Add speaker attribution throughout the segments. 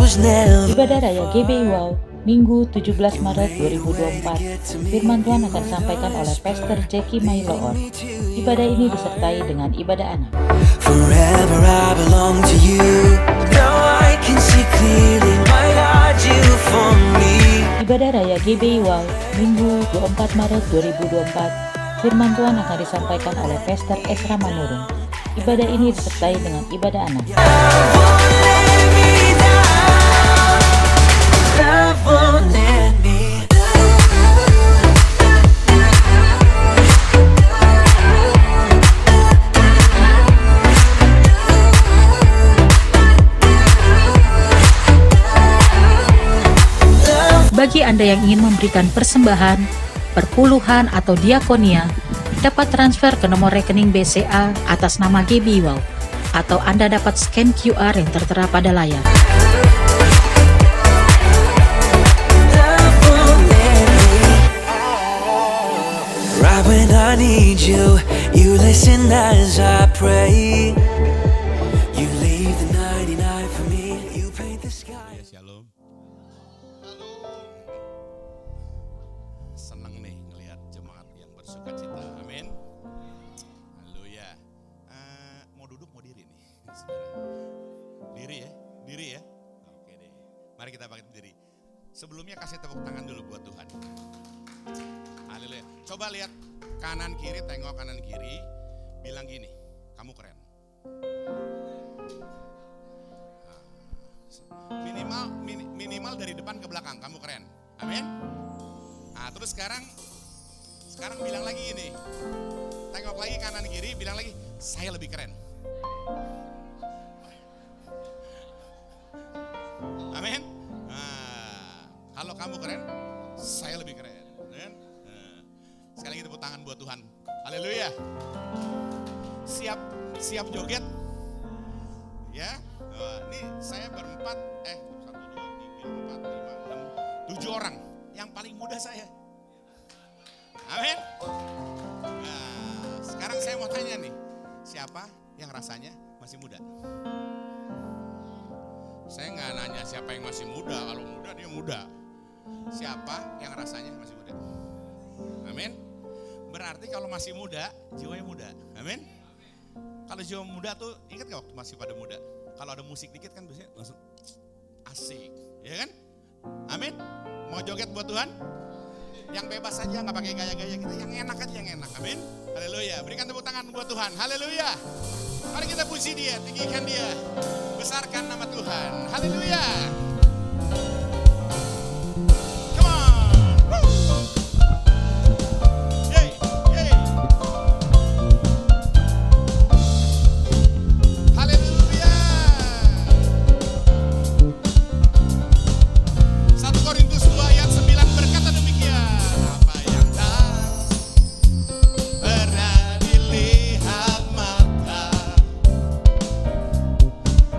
Speaker 1: Ibadah Raya GBI Wow, Minggu 17 Maret 2024. Firman Tuhan akan disampaikan oleh Pastor Jackie Mailoor. Ibadah ini disertai dengan ibadah anak.
Speaker 2: Forever I belong to you. Now I can see clearly, my God, you for me.
Speaker 1: Ibadah Raya GBI Wow, Minggu 24 Maret 2024. Firman Tuhan akan disampaikan oleh Pastor Esra Manurung. Ibadah ini disertai dengan ibadah anak.
Speaker 2: Love won't let me down.
Speaker 1: Bagi Anda yang ingin memberikan persembahan, perpuluhan atau diakonia, dapat transfer ke nomor rekening BCA atas nama GBI Wow, atau Anda dapat scan QR yang tertera pada layar.
Speaker 2: Right when I need you, you listen as I pray. You leave the 99 for me, you paint the sky.
Speaker 3: Shalom. Senang nih ngelihat jemaat yang bersuka cita. Amin. Haleluya. Mau duduk mau diri nih. Diri ya, diri ya. Oke deh. Mari kita pakai diri. Sebelumnya kasih tepuk tangan dulu buat Tuhan. Haleluya. Coba lihat kanan kiri, tengok kanan kiri, bilang gini, kamu keren. Minimal dari depan ke belakang, kamu keren. Amin. Nah, terus sekarang bilang lagi gini, tengok lagi kanan kiri, bilang lagi, saya lebih keren. Amin. Nah, kalau kamu keren, saya lebih keren. Amin. Sekali lagi tepuk tangan buat Tuhan. Haleluya. Siap joget? Ya. Ini saya berempat, 1, 2, 3, 4, 5, 6, 7 orang. Yang paling muda saya. Amin. Nah, sekarang saya mau tanya nih. Siapa yang rasanya masih muda? Saya nggak nanya siapa yang masih muda. Kalau muda dia muda. Siapa yang rasanya masih muda? Amin. Berarti kalau masih muda, jiwanya muda. Amin. Kalau jiwa muda tuh, ingat gak waktu masih pada muda? Kalau ada musik dikit kan biasanya langsung asik, ya kan? Amin. Mau joget buat Tuhan? Yang bebas aja, gak pakai gaya-gaya kita, yang enak aja, yang enak. Amin. Haleluya. Berikan tepuk tangan buat Tuhan. Haleluya. Mari kita puji Dia, tinggikan Dia, besarkan nama Tuhan. Haleluya.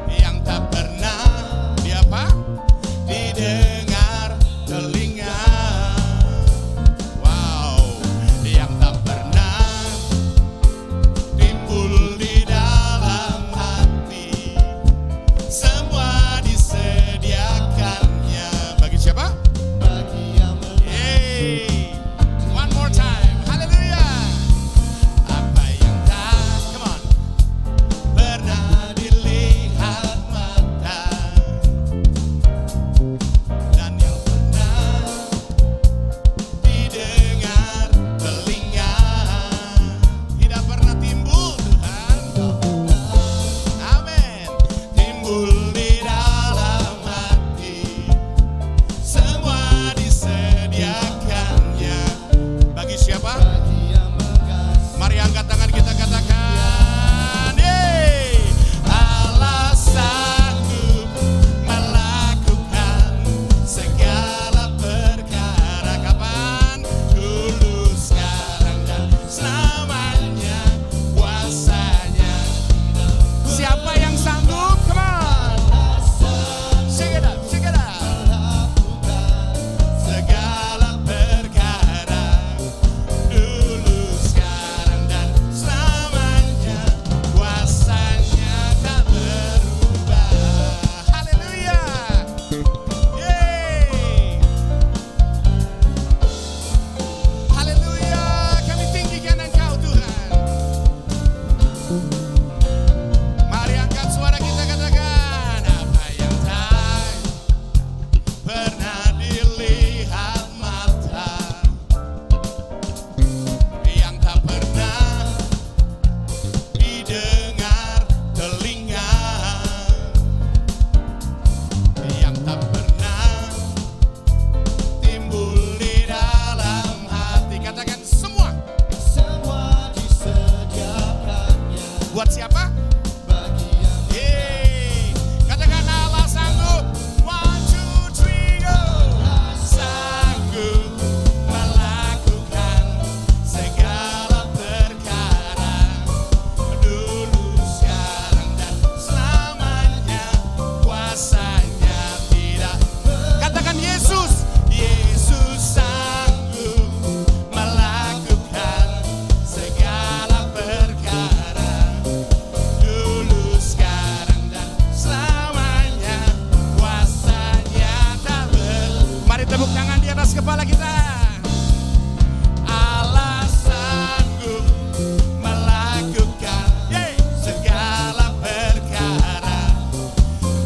Speaker 3: Yang tak pernah dia apa? atas kepala kita. Allah sanggup melakukan segala perkara,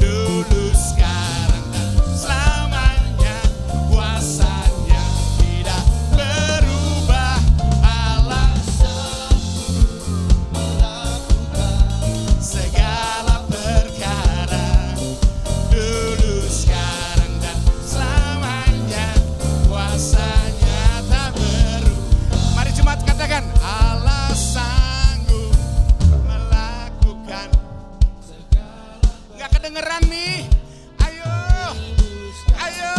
Speaker 3: dulu, sekarang, dan selamanya. Kuasanya tidak berubah. Allah segala perkara, dulu, sekarang, dan selamanya. Kuasanya tak berubah. Mari jemaat katakan, Allah sanggup melakukan. Nggak kedengeran nih. Ayo, ayo.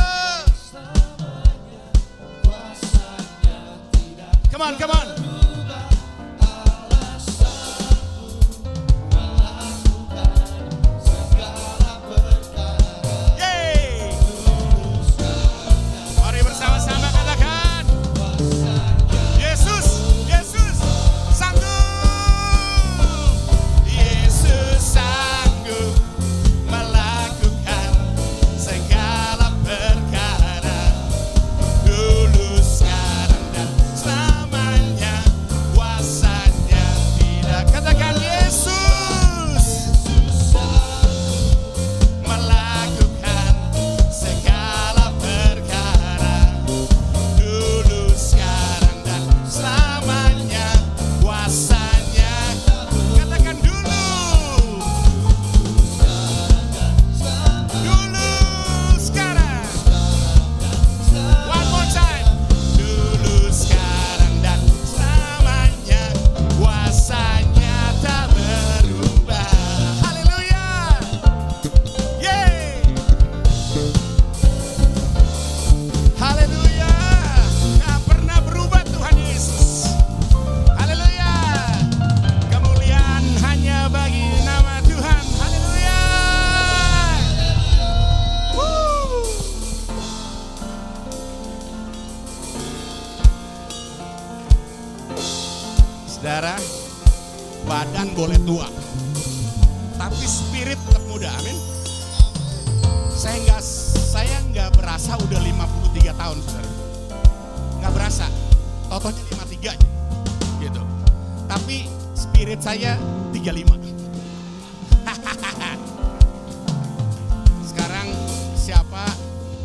Speaker 3: Come on, come on. Yeay. Mari bersama-sama katakan, Yesus, Yesus sanggup. Yesus sanggup melakukan segala perkara, dulu, sekarang, dan selamanya. Kuasanya tidak. Katakan, Yesus melakukan segala perkara, dulu, sekarang, dan selamanya. Kuasanya. Katakan, dulu, sekarang. One more time. Dulu, sekarang, dan selamanya. Kuasanya tak berubah. Haleluya. Yeay. Haleluya. Gak pernah berubah Tuhan Yesus. Haleluya. Kemuliaan hanya bagi nama Tuhan. Haleluya. Woo. Saudara, badan boleh tua, tapi spirit tetap muda. Amin. Saya nggak berasa udah 53 tahun, saudara. Nggak berasa. Totonya 53 aja, gitu. Tapi spirit saya 35. Sekarang siapa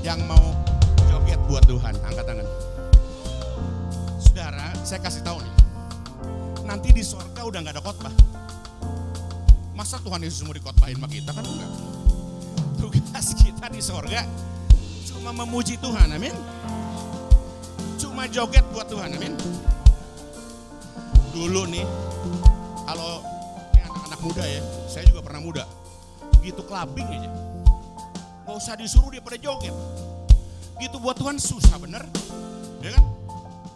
Speaker 3: yang mau joget buat Tuhan? Angkat tangan. Saudara, saya kasih tahu nih. Nanti di sorga udah nggak ada khotbah. Masa Tuhan Yesus mau dikhotbahin sama kita? Kan enggak. Tugas kita di sorga cuma memuji Tuhan, amin. Cuma joget buat Tuhan, amin. Dulu nih, kalau ini anak-anak muda ya, saya juga pernah muda. Gitu clubbing aja, gak usah disuruh dia pada joget. Gitu buat Tuhan susah bener, ya kan?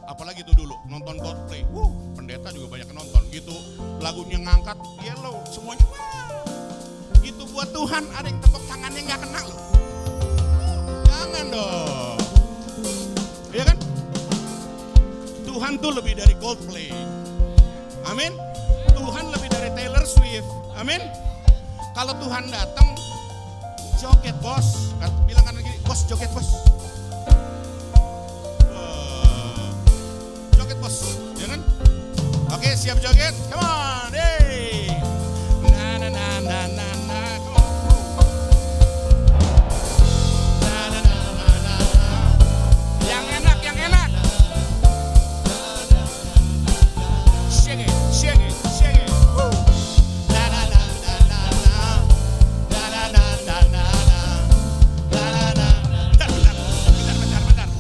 Speaker 3: Apalagi itu dulu nonton Coldplay, pendeta juga banyak nonton. Gitu lagunya ngangkat Yellow, semuanya wah. Gitu buat Tuhan ada yang tepuk tangannya nggak kena loh. Jangan dong, iya kan? Tuhan tuh lebih dari Coldplay, amin. Tuhan lebih dari Taylor Swift, amin. Kalau Tuhan datang, joget bos, bilang kan gini, bos joget bos. Joget bos, ya kan? Oke, siap joget, come on, hey. Na na na na na na, come on. Na na na na na, yang enak, yang enak. Shake it, shake it, shake it. Woo. Na na na na na na, na na na na na na, na na na.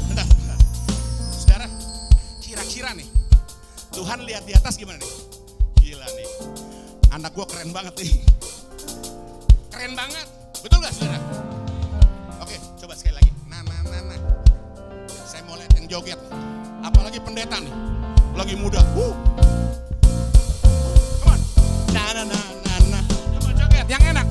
Speaker 3: Bentar. Saudara, kira-kira nih, Tuhan lihat di atas gimana nih? Gila nih, anak gua keren banget nih. Keren banget, betul gak saudara? Oke, coba sekali lagi. Nah. Saya mau lihat yang joget. Apalagi pendeta nih, lagi muda. Come on. Nah. Coba joget, yang enak.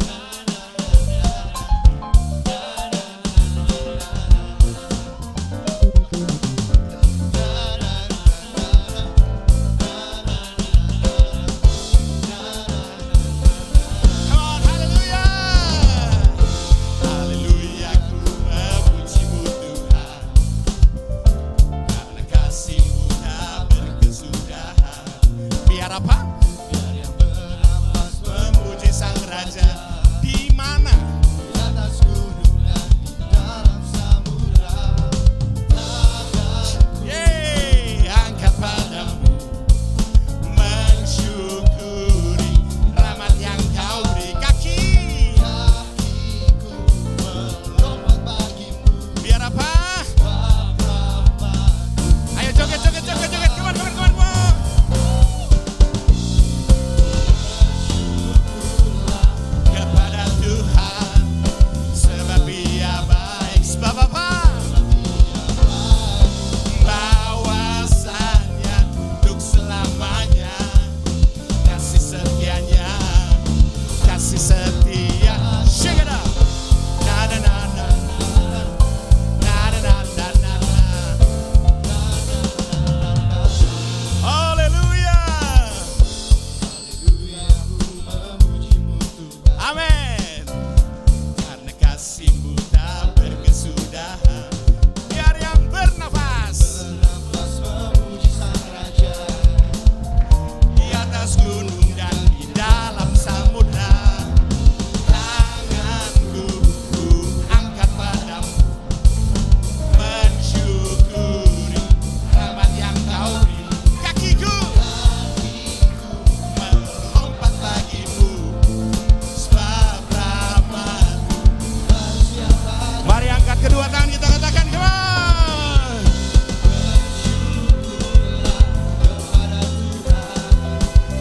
Speaker 3: Kedua tangan kita katakan, come on.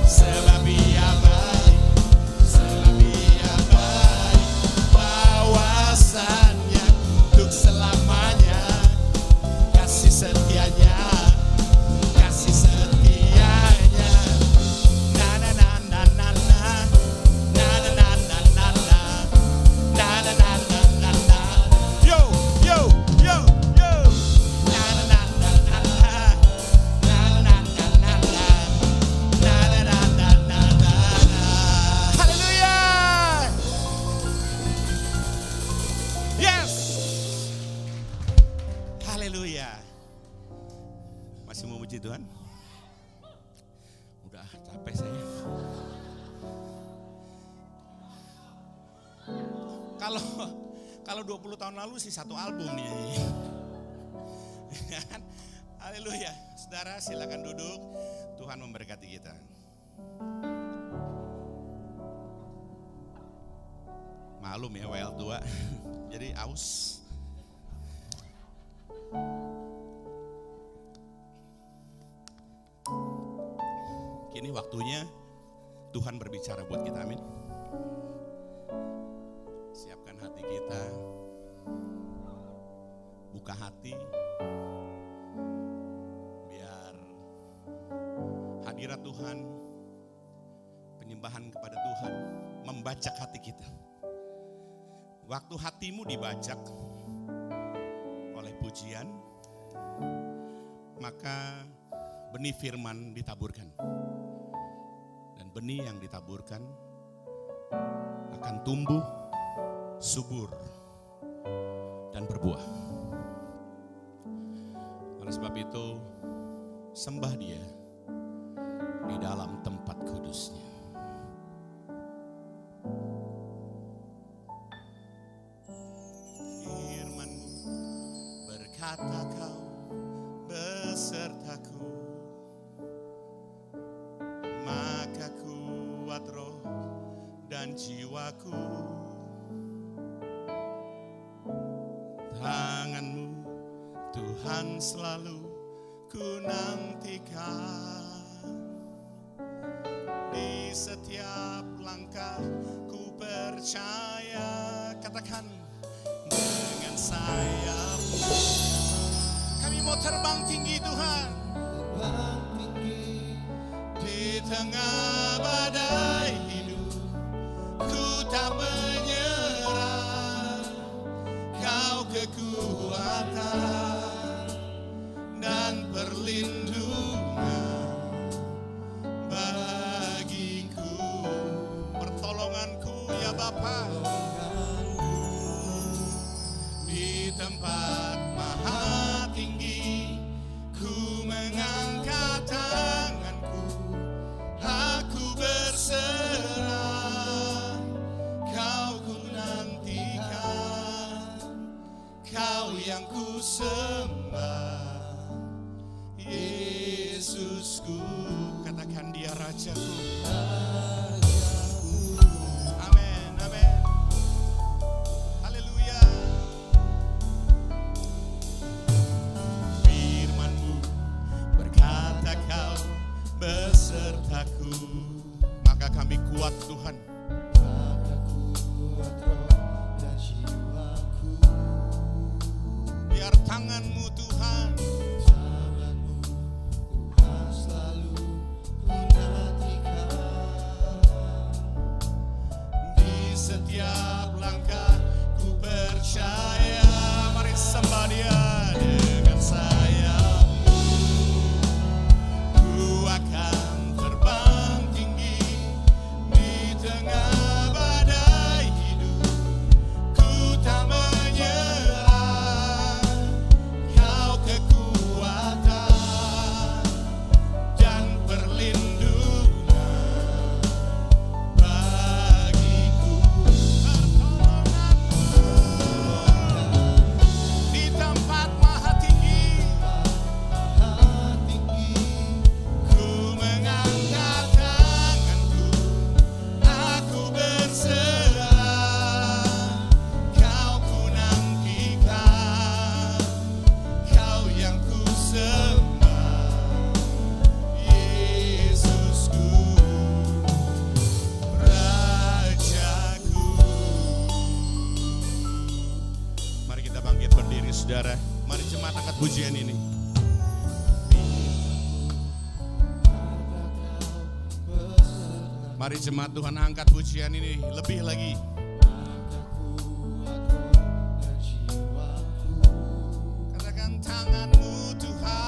Speaker 3: Sebab Ia baik, sebab Ia baik, bawasannya untuk selamanya, kasih setianya, kasih setianya. Na na na na na na, na na na na na na, na na na na na na. Yo yo yo yo. Na na na na na na, na na na na na, na na na na na na. Haleluya. Yes. Haleluya. Masih mau puji Tuhan? Udah capek saya. Kalau 20 tahun lalu sih satu album nih. Haleluya. Saudara silakan duduk. Tuhan memberkati kita. Malum ya WL 2. Jadi aus. Kini waktunya Tuhan berbicara buat kita, amin. Siapkan hati kita, buka hati, biar hadirat Tuhan, penyembahan kepada Tuhan membajak hati kita. Waktu hatimu dibajak oleh pujian, maka benih firman ditaburkan. Dan benih yang ditaburkan akan tumbuh, subur, dan berbuah. Oleh sebab itu, sembah Dia di dalam tempat kudusnya. Firman-Mu berkata, Kau besertaku, maka kuat roh dan jiwaku. Tangan-Mu Tuhan selalu ku nantikan. Di setiap langkah ku percaya, katakan, dengan sayap-Mu kami mau terbang tinggi Tuhan. Di tengah badai hidup ku tak menyerah. Kau kekuatan dan perlindungan bagiku, pertolonganku ya Bapa. Di tempat maha tinggi ku mengangkat tanganku, aku berserah. Kau ku nantikan, Kau yang ku sembah, Yesusku. Katakan Dia Rajaku. Amin, amin. Haleluya. Firman-Mu berkata, Kau besertaku, maka kami kuat Tuhan. Biar tangan-Mu Tuhan, selalu ku nantikan. Di setiap langkah ku percaya. Mari sembah Dia. Dengan sayap-Mu ku akan terbang tinggi. Di tengah badai hidup ku tak menyerah. Oke saudara, mari jemaat angkat pujian ini. Mari jemaat Tuhan angkat pujian ini lebih lagi. Katakan tangan-Mu Tuhan.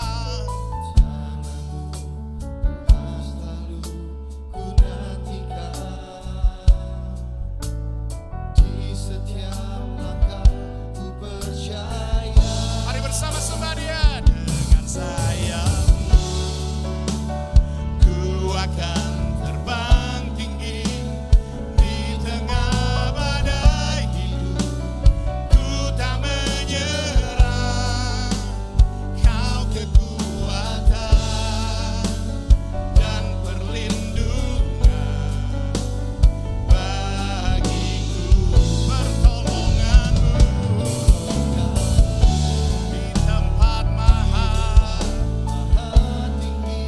Speaker 3: Mari bersama sembahyang dengan sayap-Mu ku akan terbang tinggi di tengah badai hidup. Ku tak menyerah, Kau kekuatan dan perlindungan bagiku. Pertolongan-Mu di tempat maha tinggi.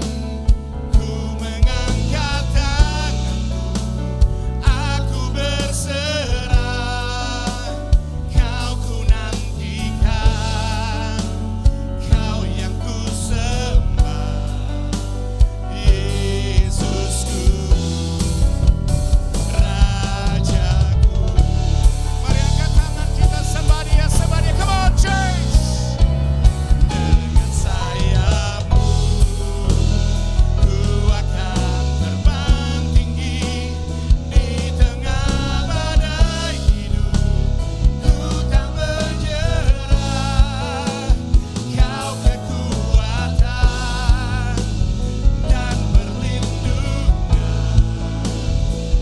Speaker 3: Ku mengangkat tanganku, aku berserah. Kau ku nantikan, Kau yang ku sembah. Yesusku, Rajaku. Mari angkat tangan kita sembah Dia, sembah Dia. Come on church. Dengan sayap-Mu ku akan terbang tinggi di tengah badai hidup. Ku tak menyerah, Kau kekuatan dan perlindungan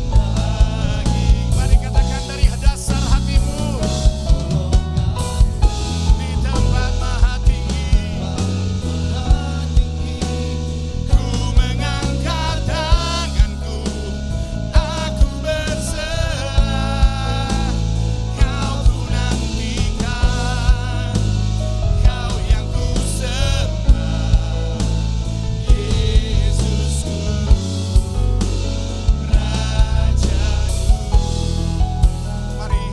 Speaker 3: bagi. Mari katakan dari dasar hatimu, di tempat maha tinggi. Ku mengangkat tanganku, aku berserah. Kau ku nantikan, Kau yang ku sembah. Yesusku, Rajaku. Mari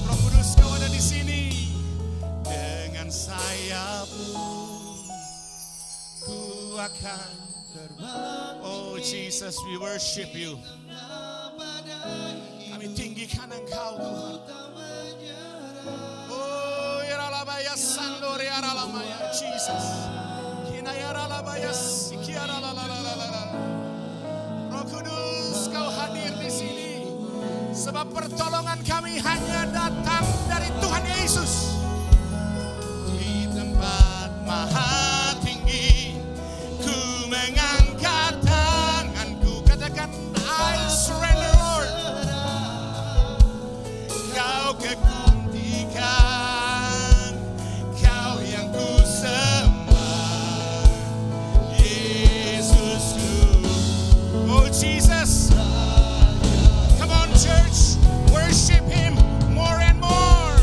Speaker 3: Roh Kudus, Kau ada di sini. Dengan sayap-Mu ku akan terbang. Oh Jesus, we worship You. Kami tinggikan Engkau Tuhan. Oh yaralabaya sandori yaralamaya Jesus. Kina yaralabaya sikiara la la la la la la. Roh Kudus, Kau hadir di sini. Sebab pertolongan kami hanya datang dari Tuhan Yesus. Di tempat maha tinggi, ku mengangkat tanganku. Katakan, I surrender Lord. Kau kekuntikan, Kau yang ku sembah. Yesusku. Oh Jesus. Come on church, worship Him more and more.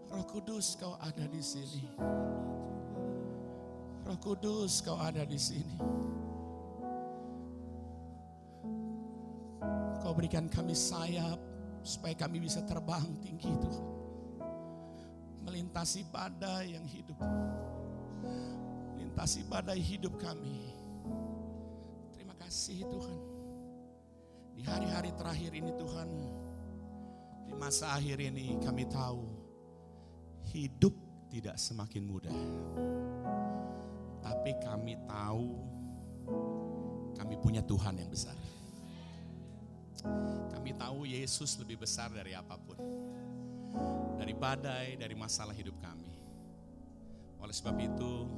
Speaker 3: Roh Kudus, Kau ada di sini. Roh Kudus, Kau ada di sini. Kau berikan kami sayap supaya kami bisa terbang tinggi, Tuhan. Melintasi badai yang hidup. Melintasi badai hidup kami. Terima kasih Tuhan. Di hari-hari terakhir ini Tuhan, di masa akhir ini kami tahu hidup tidak semakin mudah. Tapi kami tahu kami punya Tuhan yang besar. Kami tahu Yesus lebih besar dari apapun. Dari badai, dari masalah hidup kami. Oleh sebab itu,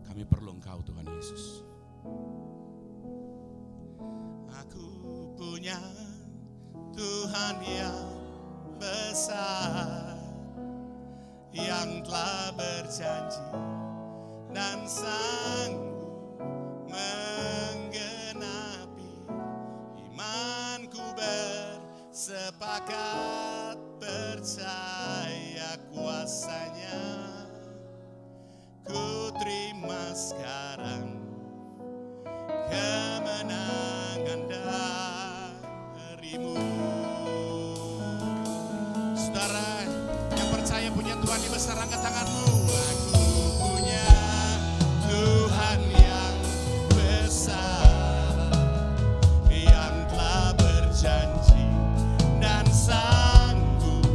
Speaker 3: kami perlu Engkau Tuhan Yesus. Aku punya Tuhan yang besar, yang telah berjanji dan sanggup menggenapi. Imanku bersepakat percaya kuasanya. Ku terima sekarang kemenangan darimu. Saudara yang percaya punya Tuhan yang besar, angkat tanganmu. Aku punya Tuhan yang besar, yang telah berjanji dan sanggup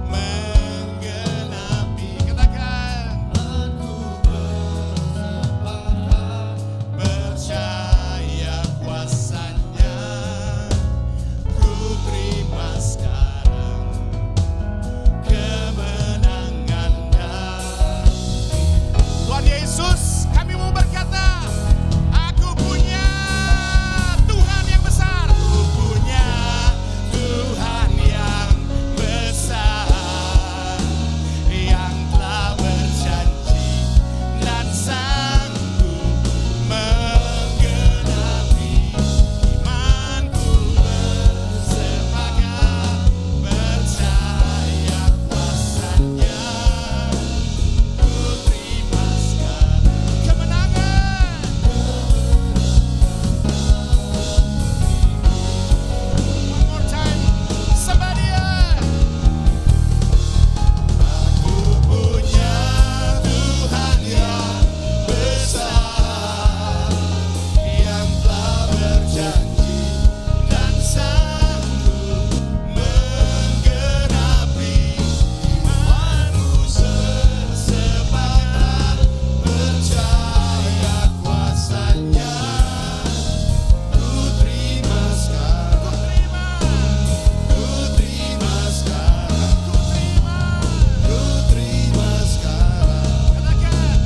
Speaker 3: menggenapi. Katakan, aku bersepakat percaya kuasanya. Ku terima sekarang kemenangan Tuhan Yesus. Kami mau berkata, aku punya Tuhan yang besar. Aku punya Tuhan yang besar, yang telah berjanji dan sanggup menggenapi. Imanku bersepakat percaya kuasanya. Ku terima sekarang kemenangan. One more time, somebody. Aku punya Tuhan yang besar, yang telah berjanji dan sanggup menggenapi. Imanku bersepakat percaya kuasanya. Ku terima sekarang, ku terima sekarang, ku terima sekarang. Katakan,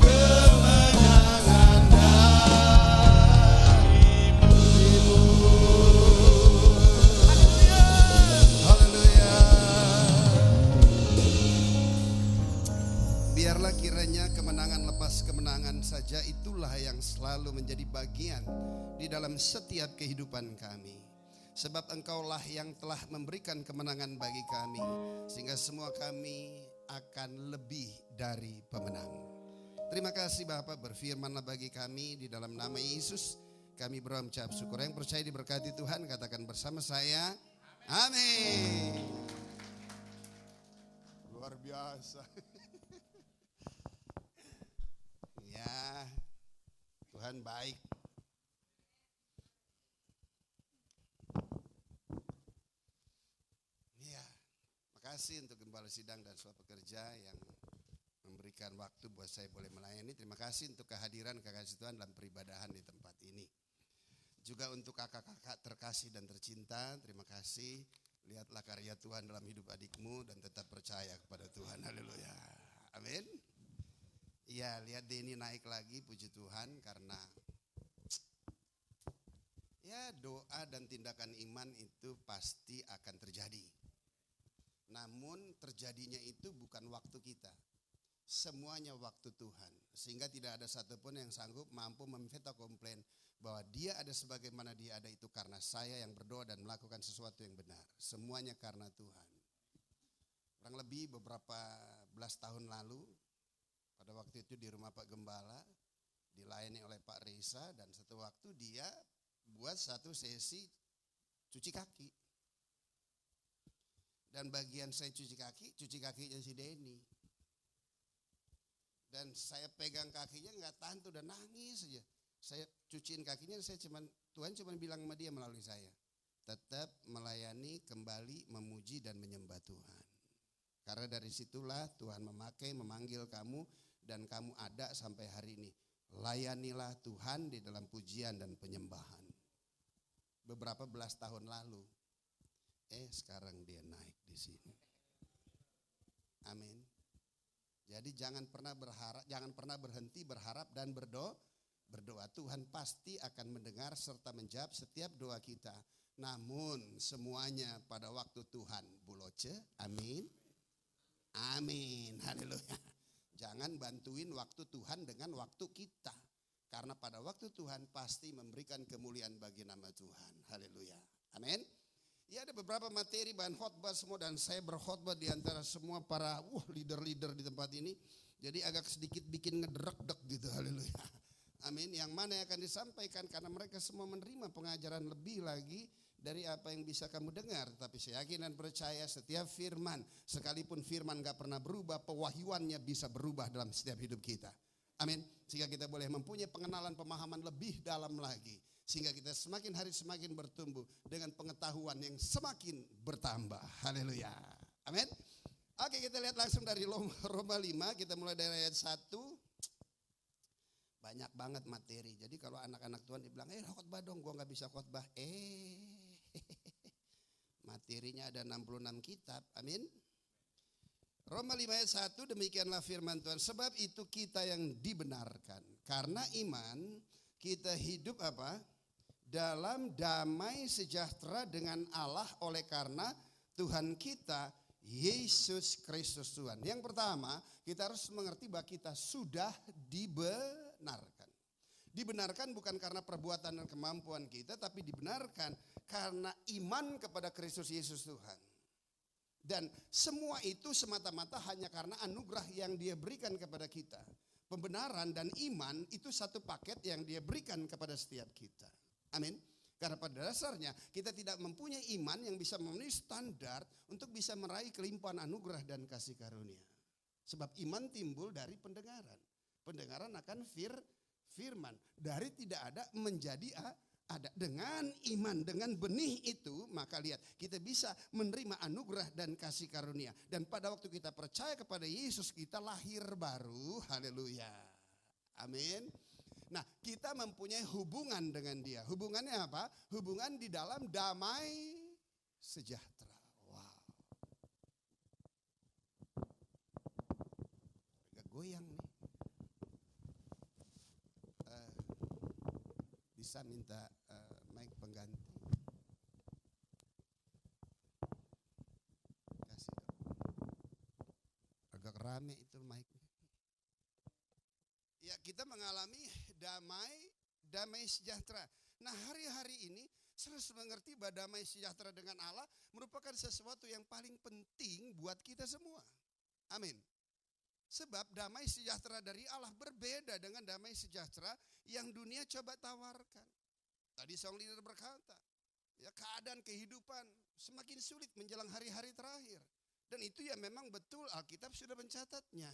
Speaker 3: kemenangan darimu.
Speaker 4: Haleluya. Biarlah kiranya kemenangan lepas kemenangan saja itulah yang selalu menjadi bagian di dalam setiap kehidupan kami. Sebab Engkaulah yang telah memberikan kemenangan bagi kami, sehingga semua kami akan lebih dari pemenang. Terima kasih Bapak, berfirmanlah bagi kami di dalam nama Yesus. Kami berdoa mengucap syukur. Yang percaya diberkati Tuhan katakan bersama saya, amin. Luar biasa. Ya, Tuhan baik. Ya, makasih untuk Gembala Sidang dan semua pekerja yang memberikan waktu buat saya boleh melayani. Terima kasih untuk kehadiran kakak Tuhan dalam peribadahan di tempat ini. Juga untuk kakak-kakak terkasih dan tercinta, terima kasih. Lihatlah karya Tuhan dalam hidup adikmu dan tetap percaya kepada Tuhan. Haleluya. Amin. Iya, lihat Denny naik lagi, puji Tuhan, karena ya doa dan tindakan iman itu pasti akan terjadi. Namun terjadinya itu bukan waktu kita, Semuanya waktu Tuhan. Sehingga tidak ada satupun yang sanggup mampu memveto komplain bahwa dia ada sebagaimana dia ada itu karena saya yang berdoa dan melakukan sesuatu yang benar. Semuanya karena Tuhan. Kurang lebih beberapa belas tahun lalu, pada waktu itu di rumah Pak Gembala, dilayani oleh Pak Reza, dan satu waktu dia buat satu sesi cuci kaki. Dan bagian saya cuci kakinya si Denny. Dan saya pegang kakinya nggak tahan tuh, udah nangis aja. Saya cuciin kakinya, Tuhan cuma bilang sama dia melalui saya, tetap melayani, kembali memuji dan menyembah Tuhan. Karena dari situlah Tuhan memanggil kamu dan kamu ada sampai hari ini. Layanilah Tuhan di dalam pujian dan penyembahan. Beberapa belas tahun lalu, sekarang dia naik di sini. Amin. Jadi jangan pernah berhenti berharap dan berdoa. Tuhan pasti akan mendengar serta menjawab setiap doa kita. Namun semuanya pada waktu Tuhan, Buloce. Amin. Amin. Haleluya. Jangan bantuin waktu Tuhan dengan waktu kita. Karena pada waktu Tuhan pasti memberikan kemuliaan bagi nama Tuhan. Haleluya. Amin. Ya, ada beberapa materi bahan khotbah semua, dan saya berkhotbah di antara semua para leader-leader di tempat ini. Jadi agak sedikit bikin ngederek-dek gitu. Haleluya. Amin. Yang mana yang akan disampaikan karena mereka semua menerima pengajaran lebih lagi dari apa yang bisa kamu dengar. Tapi saya yakin dan percaya setiap firman, sekalipun firman gak pernah berubah, pewahyuannya bisa berubah dalam setiap hidup kita. Amin. Sehingga kita boleh mempunyai pengenalan pemahaman lebih dalam lagi. Sehingga kita semakin hari semakin bertumbuh dengan pengetahuan yang semakin bertambah. Haleluya. Amin. Oke, kita lihat langsung dari Roma 5. Kita mulai dari ayat 1. Banyak banget materi. Jadi kalau anak-anak Tuhan dibilang, khotbah dong, gua gak bisa khotbah. Materinya ada 66 kitab. Amin. Roma 5 ayat 1, demikianlah firman Tuhan. Sebab itu kita yang dibenarkan. Karena iman kita hidup apa? Dalam damai sejahtera dengan Allah oleh karena Tuhan kita Yesus Kristus Tuhan. Yang pertama, kita harus mengerti bahwa kita sudah dibenarkan. Dibenarkan bukan karena perbuatan dan kemampuan kita, tapi dibenarkan karena iman kepada Kristus Yesus Tuhan. Dan semua itu semata-mata hanya karena anugerah yang Dia berikan kepada kita. Pembenaran dan iman itu satu paket yang Dia berikan kepada setiap kita. Amin. Karena pada dasarnya kita tidak mempunyai iman yang bisa memenuhi standar untuk bisa meraih kelimpahan anugerah dan kasih karunia. Sebab iman timbul dari pendengaran. Pendengaran akan firman. Dari tidak ada menjadi ada. Dengan iman, dengan benih itu, maka lihat, kita bisa menerima anugerah dan kasih karunia. Dan pada waktu kita percaya kepada Yesus, kita lahir baru. Haleluya. Amin. Nah, kita mempunyai hubungan dengan Dia. Hubungannya apa? Hubungan di dalam damai sejahtera. Wow. Agak goyang nih. Bisa minta mic pengganti. Kasih dong. Agak rame itu mic-nya. Ya, kita mengalami damai sejahtera. Nah, hari-hari ini saya harus mengerti bahwa damai sejahtera dengan Allah merupakan sesuatu yang paling penting buat kita semua. Amin. Sebab damai sejahtera dari Allah berbeda dengan damai sejahtera yang dunia coba tawarkan. Tadi song leader berkata, ya, keadaan kehidupan semakin sulit menjelang hari-hari terakhir. Dan itu ya memang betul, Alkitab sudah mencatatnya.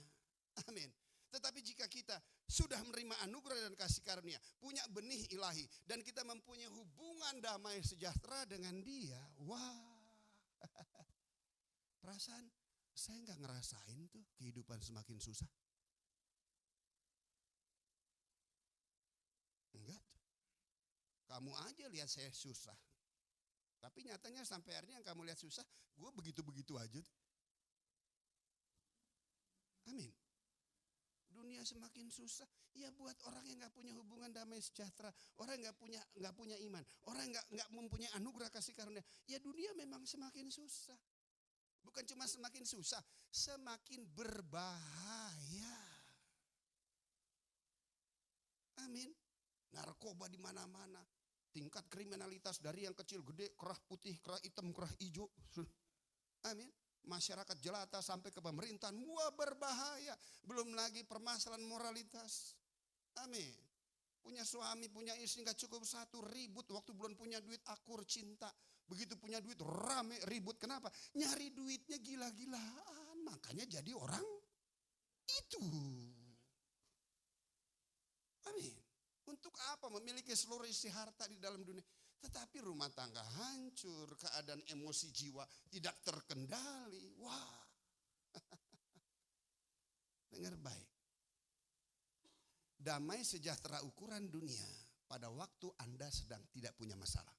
Speaker 4: Amin. Tetapi jika kita sudah menerima anugerah dan kasih karunia, punya benih ilahi, dan kita mempunyai hubungan damai sejahtera dengan Dia, wah, perasaan saya nggak ngerasain tuh kehidupan semakin susah. Enggak. Kamu aja lihat saya susah. Tapi nyatanya sampai akhirnya yang kamu lihat susah, gue begitu-begitu aja tuh. Amin. Dunia semakin susah, ya buat orang yang nggak punya hubungan damai sejahtera, orang yang nggak punya iman, orang yang nggak mempunyai anugerah kasih karunia, ya dunia memang semakin susah. Bukan cuma semakin susah, semakin berbahaya. Amin. Narkoba di mana-mana. Tingkat kriminalitas dari yang kecil, gede, kerah putih, kerah hitam, kerah hijau. Amin. Masyarakat jelata sampai ke pemerintahan. Wah, berbahaya. Belum lagi permasalahan moralitas. Amin. Punya suami, punya istri gak cukup satu, ribut. Waktu belum punya duit akur cinta. Begitu punya duit rame ribut. Kenapa? Nyari duitnya gila-gilaan. Makanya jadi orang itu. Amin. Untuk apa memiliki seluruh isi harta di dalam dunia? Tetapi rumah tangga hancur, keadaan emosi jiwa tidak terkendali. Wah. Dengar baik. Damai sejahtera ukuran dunia pada waktu Anda sedang tidak punya masalah.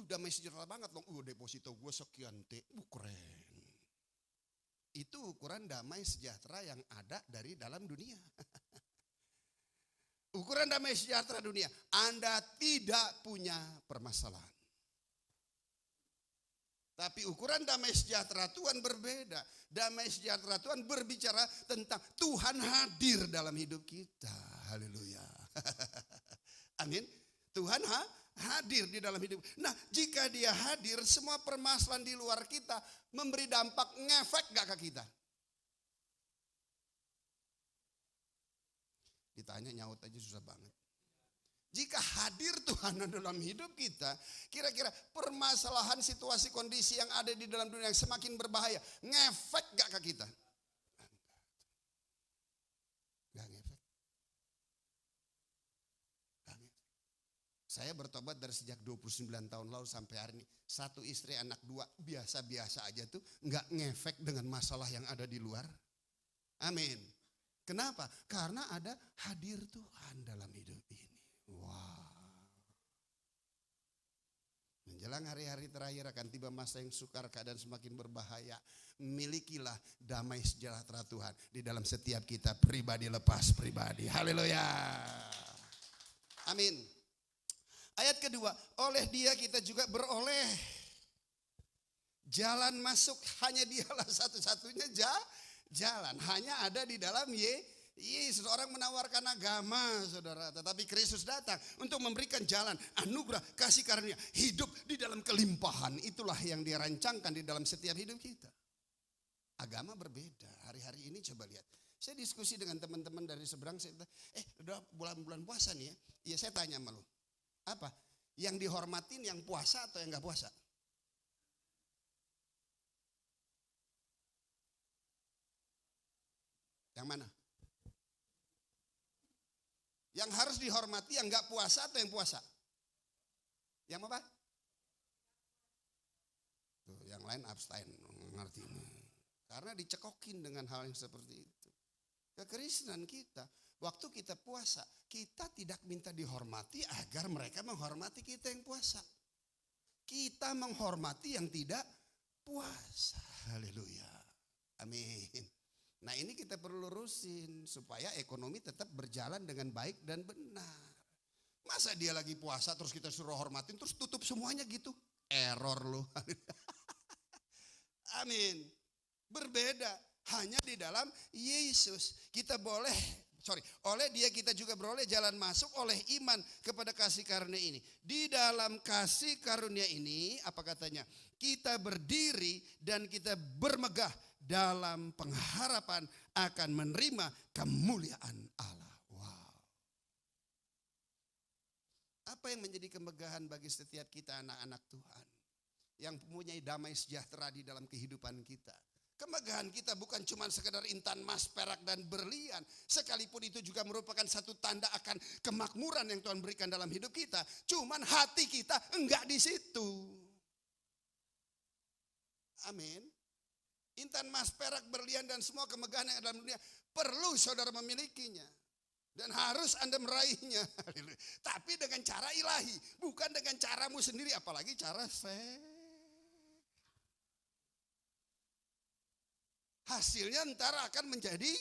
Speaker 4: Damai sejahtera banget dong. Deposito gue sekian T. Keren. Itu ukuran damai sejahtera yang ada dari dalam dunia. Ukuran damai sejahtera dunia, Anda tidak punya permasalahan. Tapi ukuran damai sejahtera Tuhan berbeda. Damai sejahtera Tuhan berbicara tentang Tuhan hadir dalam hidup kita. Haleluya. Amin. Tuhan hadir di dalam hidup. Nah, jika dia hadir, semua permasalahan di luar kita memberi dampak ngefek gak ke kita? Ditanya nyaut aja susah banget. Jika hadir Tuhan dalam hidup kita, kira-kira permasalahan situasi kondisi yang ada di dalam dunia yang semakin berbahaya, ngefek gak ke kita? Gak ngefek. Gak ngefek. Saya bertobat dari sejak 29 tahun lalu sampai hari ini. Satu istri, anak dua, biasa-biasa aja tuh. Gak ngefek dengan masalah yang ada di luar. Amin. Kenapa? Karena ada hadir Tuhan dalam hidup ini. Wow. Menjelang hari-hari terakhir akan tiba masa yang sukar, keadaan semakin berbahaya. Milikilah damai sejahtera Tuhan di dalam setiap kita, pribadi lepas pribadi. Haleluya. Amin. Ayat kedua, oleh dia kita juga beroleh jalan masuk. Hanya dialah satu-satunya jalan. Hanya ada di dalam Yesus. Orang menawarkan agama, saudara. Tetapi Kristus datang untuk memberikan jalan, anugerah, kasih karunia, hidup di dalam kelimpahan. Itulah yang dia rancangkan di dalam setiap hidup kita. Agama berbeda. Hari-hari ini coba lihat. Saya diskusi dengan teman-teman dari seberang. Saya udah bulan-bulan puasa nih ya. Ya saya tanya sama lu. Apa? Yang dihormatin yang puasa atau yang gak puasa? Yang mana? Yang harus dihormati yang gak puasa atau yang puasa? Yang apa? Tuh, yang lain abstain, ngerti ini. Karena dicekokin dengan hal yang seperti itu. Kekristenan kita, waktu kita puasa, kita tidak minta dihormati agar mereka menghormati kita yang puasa. Kita menghormati yang tidak puasa. Haleluya. Amin. Nah ini kita perlu lurusin supaya ekonomi tetap berjalan dengan baik dan benar. Masa dia lagi puasa terus kita suruh hormatin terus tutup semuanya gitu? Error loh. Amin. Berbeda. Hanya di dalam Yesus kita oleh dia kita juga beroleh jalan masuk oleh iman kepada kasih karunia ini. Di dalam kasih karunia ini apa katanya? Kita berdiri dan kita bermegah dalam pengharapan akan menerima kemuliaan Allah. Wow. Apa yang menjadi kemegahan bagi setiap kita anak-anak Tuhan yang mempunyai damai sejahtera di dalam kehidupan kita? Kemegahan kita bukan cuma sekedar intan emas, perak dan berlian. Sekalipun itu juga merupakan satu tanda akan kemakmuran yang Tuhan berikan dalam hidup kita. Cuman hati kita enggak di situ. Amin. Intan emas, perak, berlian dan semua kemegahan yang ada dalam dunia perlu saudara memilikinya. Dan harus Anda meraihnya. Tapi dengan cara ilahi. Bukan dengan caramu sendiri. Apalagi cara hasilnya ntar akan menjadi,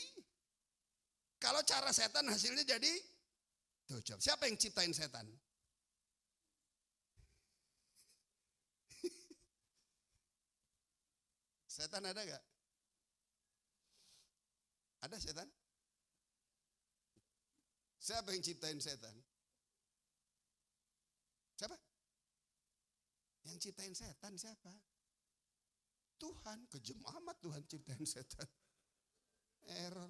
Speaker 4: kalau cara setan hasilnya jadi, tuh coba, siapa yang ciptain setan? Setan ada gak? Ada setan? Siapa yang ciptain setan? Siapa? Yang ciptain setan siapa? Tuhan. Kejem amat Tuhan ciptain setan. Error.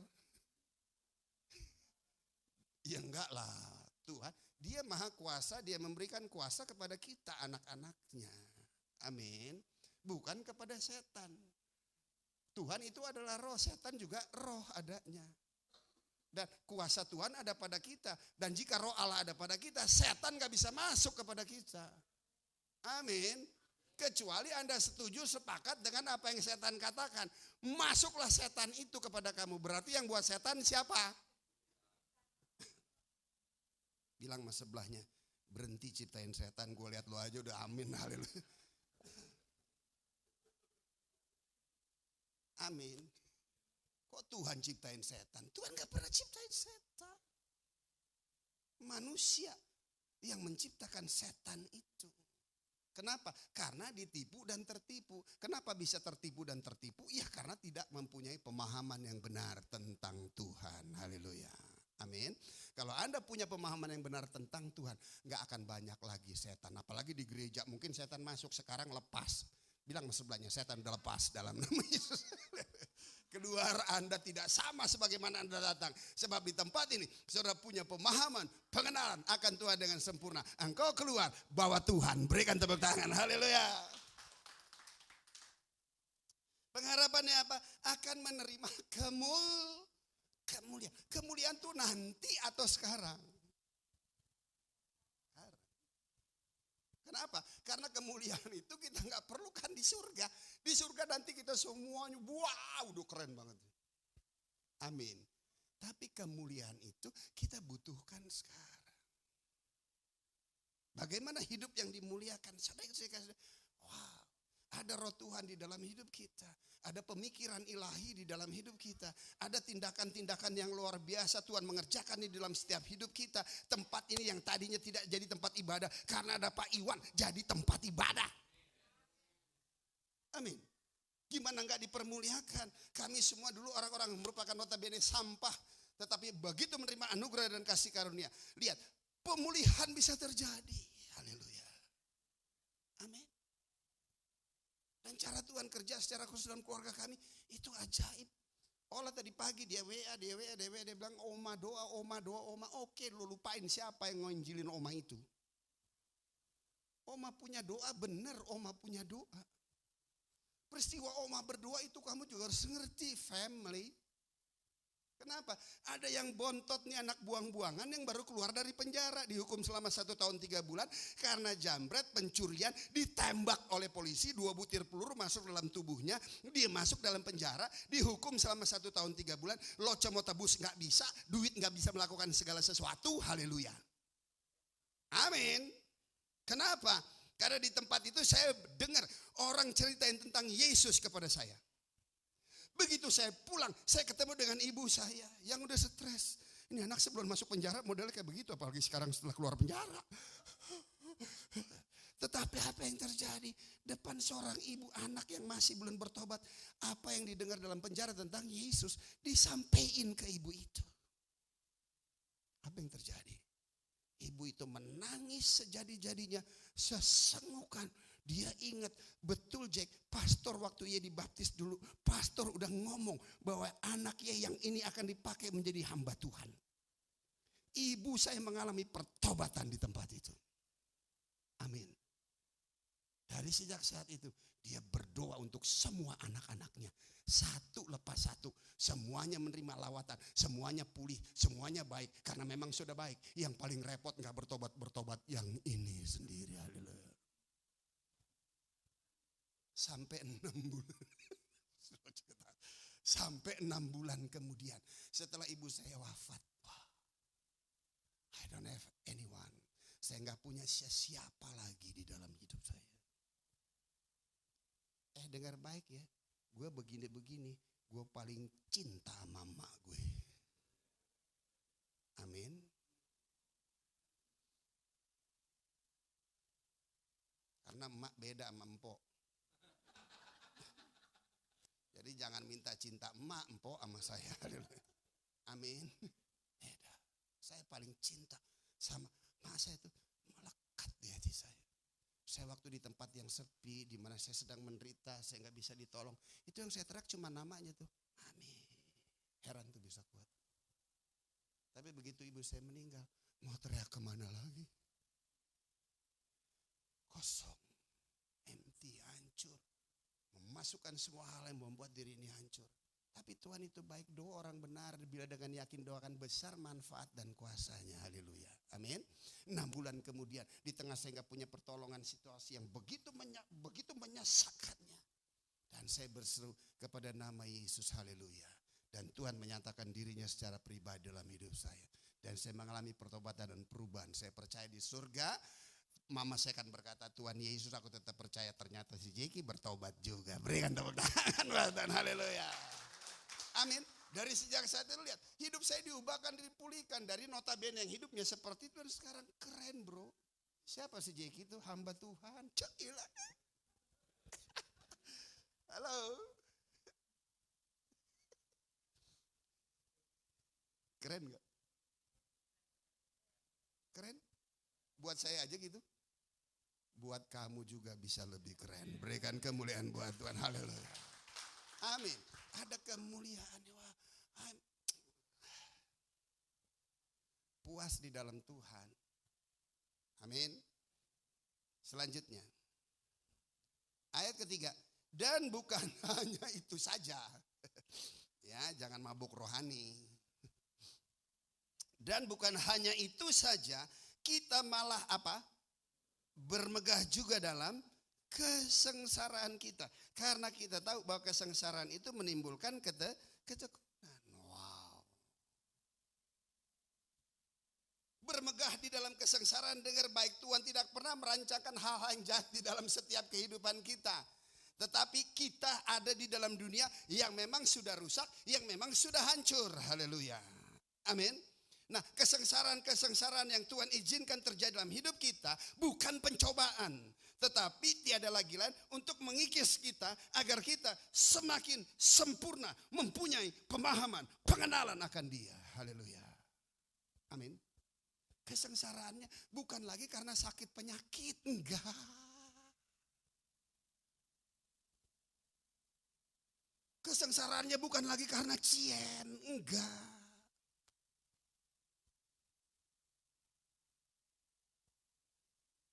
Speaker 4: Ya enggak lah. Tuhan, dia maha kuasa, dia memberikan kuasa kepada kita anak-anaknya. Amin. Bukan kepada setan. Tuhan itu adalah roh, setan juga roh adanya. Dan kuasa Tuhan ada pada kita. Dan jika roh Allah ada pada kita, setan gak bisa masuk kepada kita. Amin. Kecuali Anda setuju, sepakat dengan apa yang setan katakan. Masuklah setan itu kepada kamu. Berarti yang buat setan siapa? Bilang mas sebelahnya, berhenti ciptain setan. Gue lihat lo aja udah amin. Haleluya. Amin. Kok Tuhan ciptain setan? Tuhan gak pernah ciptain setan. Manusia yang menciptakan setan itu. Kenapa? Karena ditipu dan tertipu. Kenapa bisa tertipu dan tertipu? Ya karena tidak mempunyai pemahaman yang benar tentang Tuhan. Haleluya. Amin. Kalau Anda punya pemahaman yang benar tentang Tuhan, gak akan banyak lagi setan. Apalagi di gereja, mungkin setan masuk sekarang lepas. Bilang sebelahnya, setan udah lepas dalam nama Yesus. Keluar Anda tidak sama sebagaimana Anda datang. Sebab di tempat ini saudara punya pemahaman, pengenalan akan Tuhan dengan sempurna. Engkau keluar, bawa Tuhan. Berikan tepuk tangan. Haleluya. Pengharapannya apa? Akan menerima kemuliaan. Kemuliaan itu nanti atau sekarang? Kenapa? Karena kemuliaan itu kita nggak perlukan di surga. Di surga nanti kita semuanya, wow, udah keren banget. Amin. Tapi kemuliaan itu kita butuhkan sekarang. Bagaimana hidup yang dimuliakan? Wow, ada roh Tuhan di dalam hidup kita. Ada pemikiran ilahi di dalam hidup kita. Ada tindakan-tindakan yang luar biasa Tuhan mengerjakan di dalam setiap hidup kita. Tempat ini yang tadinya tidak jadi tempat ibadah, karena ada Pak Iwan jadi tempat ibadah. Amin. Gimana enggak dipermuliakan? Kami semua dulu orang-orang merupakan notabene sampah. Tetapi begitu menerima anugerah dan kasih karunia. Lihat, pemulihan bisa terjadi. Haleluya. Amin. Dan cara Tuhan kerja secara khusus dalam keluarga kami itu ajaib. Olah tadi pagi dia WA, dia bilang oma doa. Oke, lu lupain siapa yang nginjilin oma itu. Oma punya doa, benar oma punya doa. Peristiwa oma berdoa itu kamu juga harus ngerti, family. Kenapa? Ada yang bontot nih anak buang-buangan yang baru keluar dari penjara. Dihukum selama 1 tahun 3 bulan. Karena jambret, pencurian, ditembak oleh polisi. 2 butir peluru masuk dalam tubuhnya. Dia masuk dalam penjara. Dihukum selama 1 tahun 3 bulan. Locomotebus gak bisa. Duit gak bisa melakukan segala sesuatu. Haleluya. Amin. Kenapa? Karena di tempat itu saya dengar orang ceritain tentang Yesus kepada saya. Begitu saya pulang, saya ketemu dengan ibu saya yang udah stres. Ini anak sebelum masuk penjara modelnya kayak begitu, apalagi sekarang setelah keluar penjara. Tetapi apa yang terjadi? Depan seorang ibu anak yang masih belum bertobat, apa yang didengar dalam penjara tentang Yesus disampaikan ke ibu itu. Apa yang terjadi? Ibu itu menangis sejadi-jadinya, sesengukan. Dia ingat betul Jack, pastor waktu ia dibaptis dulu, pastor udah ngomong bahwa anaknya yang ini akan dipakai menjadi hamba Tuhan. Ibu saya mengalami pertobatan di tempat itu. Amin. Dari sejak saat itu dia berdoa untuk semua anak-anaknya. Satu lepas satu. Semuanya menerima lawatan. Semuanya pulih. Semuanya baik. Karena memang sudah baik. Yang paling repot gak bertobat yang ini sendiri. Haleluya. Sampai 6 bulan. Sampai 6 bulan kemudian. Setelah ibu saya wafat. I don't have anyone. Saya gak punya siapa lagi di dalam hidup saya. Dengar baik ya. Gue begini-begini. Gue paling cinta sama emak gue. Amin. Karena emak beda sama empok. Jadi jangan minta cinta emak, empok sama saya. Amin. Beda. Saya paling saya tuh melekat di hati saya. Saya waktu di tempat yang sepi, di mana saya sedang menderita, saya nggak bisa ditolong. Itu yang saya teriak cuma namanya tuh, Amin. Heran tuh bisa kuat. Tapi begitu ibu saya meninggal, mau teriak kemana lagi? Kosong, empty, hancur. Memasukkan semua hal yang membuat diri ini hancur. Tapi Tuhan itu baik, doa orang benar bila dengan yakin doakan besar manfaat dan kuasanya. Haleluya. Amin. 6 bulan kemudian di tengah saya nggak punya pertolongan, situasi yang begitu menyesakkannya. Dan saya berseru kepada nama Yesus. Haleluya. Dan Tuhan menyatakan dirinya secara pribadi dalam hidup saya. Dan saya mengalami pertobatan dan perubahan. Saya percaya di surga. Mama saya akan berkata, Tuhan Yesus aku tetap percaya, ternyata si Jeki bertobat juga. Berikan tepuk tangan buat Tuhan. Haleluya. Amin. Dari sejak saat itu lihat, hidup saya diubahkan, dipulihkan. Dari notabene yang hidupnya seperti itu dan sekarang keren bro. Siapa si Jeki itu? Hamba Tuhan. Cila. Halo. Keren gak? Keren? Buat saya aja gitu. Buat kamu juga bisa lebih keren. Berikan kemuliaan buat Tuhan. Haleluya. Amin. Ada kemuliaan. Puas di dalam Tuhan. Amin. Selanjutnya. Ayat ketiga. Dan bukan hanya itu saja. Ya, jangan mabuk rohani. Dan bukan hanya itu saja. Kita malah apa? Bermegah juga dalam kesengsaraan kita. Karena kita tahu bahwa kesengsaraan itu menimbulkan ketekunan. Wow. Bermegah di dalam kesengsaraan, dengar baik, Tuhan tidak pernah merancangkan hal-hal yang jahat di dalam setiap kehidupan kita. Tetapi kita ada di dalam dunia yang memang sudah rusak, yang memang sudah hancur. Haleluya. Amin. Nah, kesengsaraan yang Tuhan izinkan terjadi dalam hidup kita bukan pencobaan. Tetapi tiada lagi lain untuk mengikis kita agar kita semakin sempurna mempunyai pemahaman, pengenalan akan Dia. Haleluya. Amin. Kesengsaraannya bukan lagi karena sakit penyakit. Enggak. Kesengsaraannya bukan lagi karena cien. Enggak.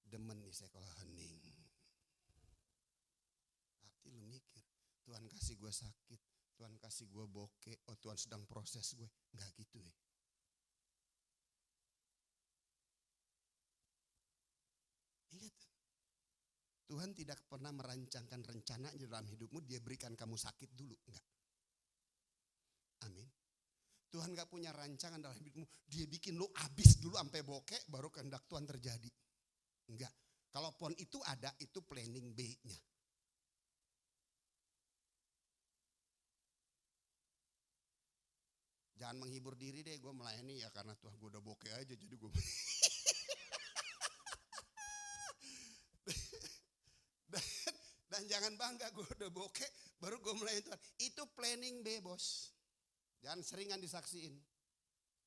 Speaker 4: Demen nih saya kalau hening. Arti lu mikir, Tuhan kasih gue sakit, Tuhan kasih gue bokeh, oh Tuhan sedang proses gue. Enggak gitu ya. Ingat, Tuhan tidak pernah merancangkan rencananya dalam hidupmu, Dia berikan kamu sakit dulu. Enggak. Amin. Tuhan gak punya rancangan dalam hidupmu, Dia bikin lu abis dulu sampai bokeh, baru kehendak Tuhan terjadi. Enggak. Kalaupun itu ada, itu planning B-nya. Jangan menghibur diri deh, gue melayani ya karena Tuhan gue udah bokeh aja jadi gue. dan jangan bangga gue udah bokeh baru gue melayani Tuhan. Itu planning B bos. Jangan seringan disaksiin.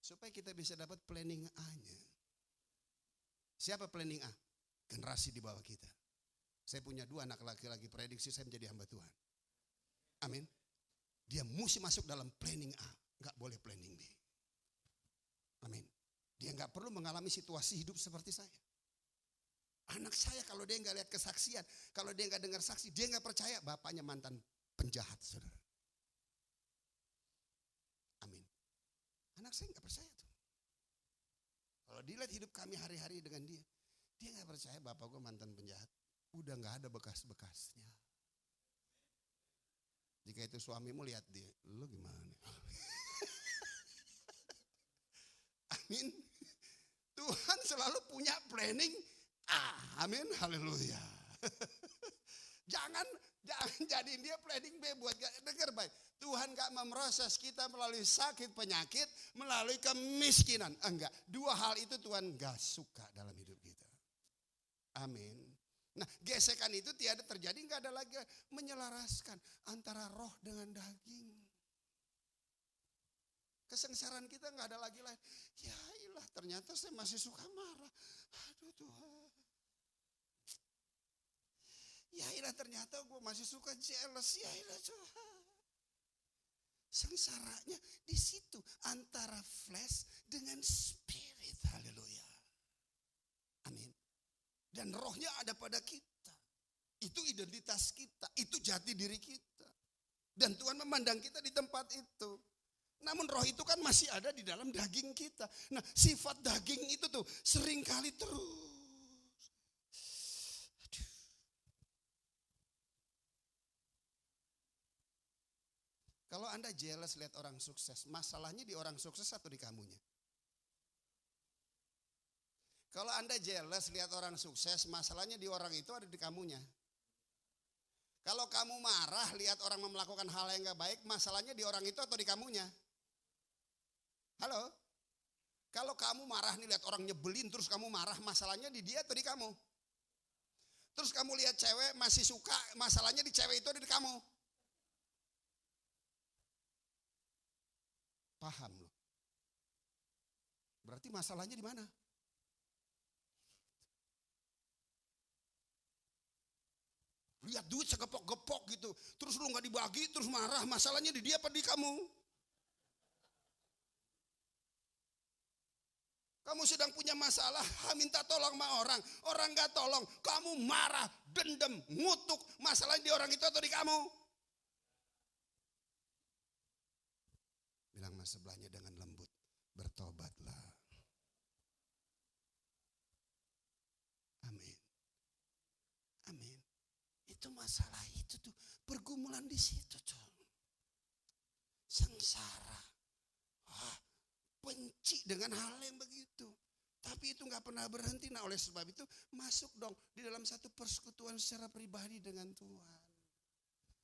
Speaker 4: Supaya kita bisa dapat planning A-nya. Siapa planning A? Generasi di bawah kita. Saya punya 2 anak laki-laki, prediksi saya menjadi hamba Tuhan. Amin. Dia mesti masuk dalam planning A, gak boleh planning B. Amin. Dia gak perlu mengalami situasi hidup seperti saya. Anak saya kalau dia gak lihat kesaksian, kalau dia gak dengar saksi, dia gak percaya bapaknya mantan penjahat, saudara. Amin. Anak saya gak percaya tuh. Kalau dilihat hidup kami hari-hari dengan dia, dia gak percaya bapak gue mantan penjahat. Udah gak ada bekas-bekasnya. Jika itu suamimu lihat dia, lu gimana? Amin. Tuhan selalu punya planning. Amin. Haleluya. Jangan jadiin dia planning B buat dengar baik. Tuhan gak memproses kita melalui sakit penyakit, melalui kemiskinan. Enggak. 2 hal itu Tuhan gak suka dalam hidup kita. Amin. Nah, gesekan itu tiada terjadi, enggak ada lagi menyelaraskan antara roh dengan daging. Kesengsaraan kita nggak ada lagi lain. Ya ilah, ternyata saya masih suka marah. Aduh Tuhan. Ya ilah, ternyata gue masih suka jealous. Ya ilah Tuhan. Sengsaranya di situ antara flesh dengan spirit. Haleluya. Amin. Dan rohnya ada pada kita. Itu identitas kita. Itu jati diri kita. Dan Tuhan memandang kita di tempat itu. Namun roh itu kan masih ada di dalam daging kita. Nah, sifat daging itu tuh seringkali terus. Aduh. Kalau Anda jealous lihat orang sukses, masalahnya di orang sukses atau di kamunya? Kalau Anda jealous lihat orang sukses, masalahnya di orang itu ada di kamunya. Kalau kamu marah lihat orang melakukan hal yang gak baik, masalahnya di orang itu atau di kamunya? Halo? Kalau kamu marah nih lihat orang nyebelin terus kamu marah, masalahnya di dia atau di kamu? Terus kamu lihat cewek masih suka, masalahnya di cewek itu ada di kamu? Paham loh. Berarti masalahnya di mana? Lihat duit segepok-gepok gitu, terus lu gak dibagi, terus marah, masalahnya di dia apa di kamu? Kamu sedang punya masalah, minta tolong sama orang, orang gak tolong, kamu marah, dendam, ngutuk, masalahnya di orang itu atau di kamu? Bilang mas sebelahnya dengan lembut, bertobatlah. Amin. Amin. Itu masalah itu tuh, pergumulan di situ tuh. Sengsara. Benci dengan hal yang begitu. Tapi itu gak pernah berhenti. Nah oleh sebab itu masuk dong di dalam satu persekutuan secara pribadi dengan Tuhan.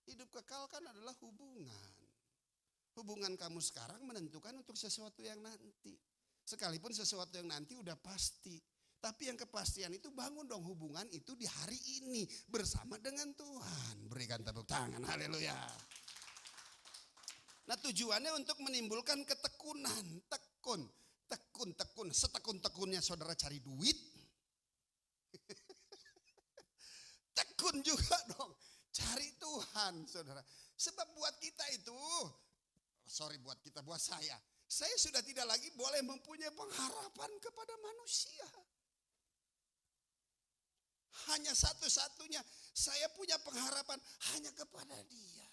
Speaker 4: Hidup kekal kan adalah hubungan. Hubungan kamu sekarang menentukan untuk sesuatu yang nanti. Sekalipun sesuatu yang nanti udah pasti. Tapi yang kepastian itu bangun dong hubungan itu di hari ini bersama dengan Tuhan. Berikan tepuk tangan, haleluya. Nah tujuannya untuk menimbulkan ketekunan, tekun, setekun-tekunnya saudara cari duit. Tekun juga dong, cari Tuhan saudara. Sebab buat kita itu, buat saya sudah tidak lagi boleh mempunyai pengharapan kepada manusia. Hanya satu-satunya saya punya pengharapan hanya kepada Dia.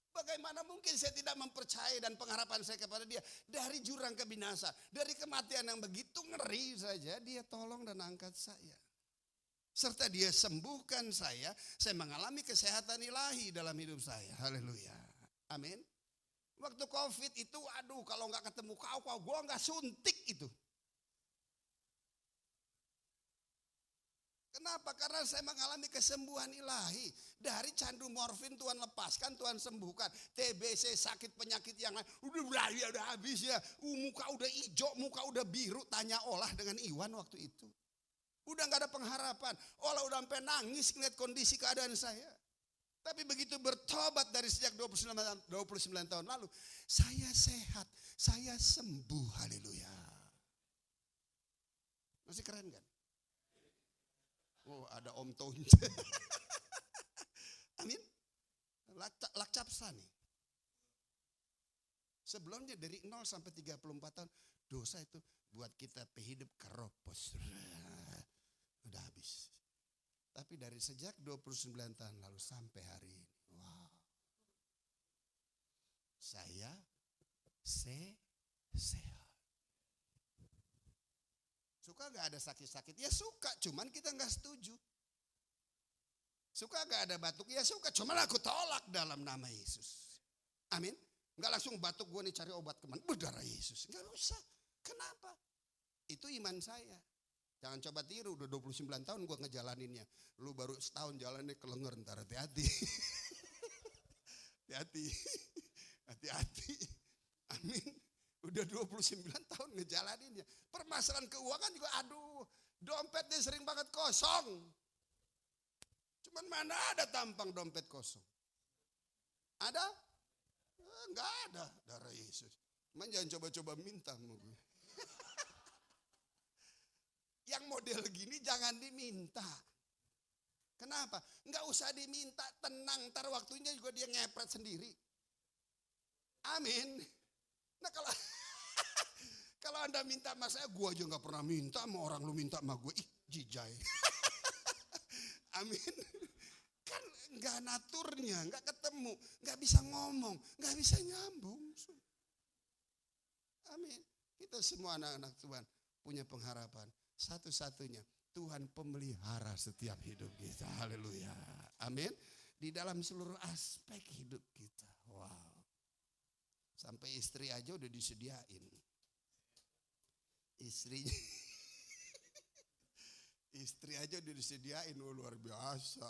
Speaker 4: Bagaimana mungkin saya tidak mempercayai dan pengharapan saya kepada Dia. Dari jurang kebinasaan, dari kematian yang begitu ngeri saja, Dia tolong dan angkat saya. Serta Dia sembuhkan saya mengalami kesehatan ilahi dalam hidup saya. Haleluya. Amin. Waktu COVID itu, aduh kalau nggak ketemu kau gue nggak suntik itu. Kenapa? Karena saya mengalami kesembuhan ilahi. Dari candu morfin Tuhan lepaskan, Tuhan sembuhkan. TBC, sakit penyakit yang lain. Udah habis ya. Muka udah hijau, muka udah biru. Tanya Olah dengan Iwan waktu itu. Udah gak ada pengharapan. Olah udah sampai nangis ngeliat kondisi keadaan saya. Tapi begitu bertobat dari sejak 29 tahun lalu. Saya sehat, saya sembuh. Haleluya. Masih keren kan? Oh ada Om Tonce. Amin. Lakcapsa nih. Sebelumnya dari 0 sampai 34 tahun. Dosa itu buat kita hidup keropos. Udah habis. Tapi dari sejak 29 tahun lalu sampai hari ini. Wow. Saya sehat. Suka gak ada sakit-sakit? Ya suka, cuman kita gak setuju. Suka gak ada batuk? Ya suka, cuman aku tolak dalam nama Yesus. Amin. Gak langsung batuk gue nih cari obat kemana? Berdarah Yesus. Gak usah. Kenapa? Itu iman saya. Jangan coba tiru, udah 29 tahun gue ngejalaninnya. Lu baru setahun jalannya kelenger, ntar hati-hati. Hati-hati. Amin. Udah 29 tahun ngejalaninnya. Permasalahan keuangan juga aduh. Dompetnya sering banget kosong. Cuman mana ada tampang dompet kosong? Ada? Enggak ada darah Yesus. Cuman jangan coba-coba minta sama gue. Yang model gini jangan diminta. Kenapa? Enggak usah diminta, tenang. Ntar waktunya juga dia ngepret sendiri. Amin. Nah kalau kalau Anda minta sama saya, gue aja gak pernah minta sama orang, lu minta sama gue. Ih, jijai. Amin. Kan gak naturnya, gak ketemu, gak bisa ngomong, gak bisa nyambung. Amin. Kita semua anak-anak Tuhan punya pengharapan. Satu-satunya Tuhan pemelihara setiap hidup kita. Haleluya. Amin. Di dalam seluruh aspek hidup kita. Wow. Sampai istri aja udah disediain. Istri aja udah disediain. Oh, luar biasa.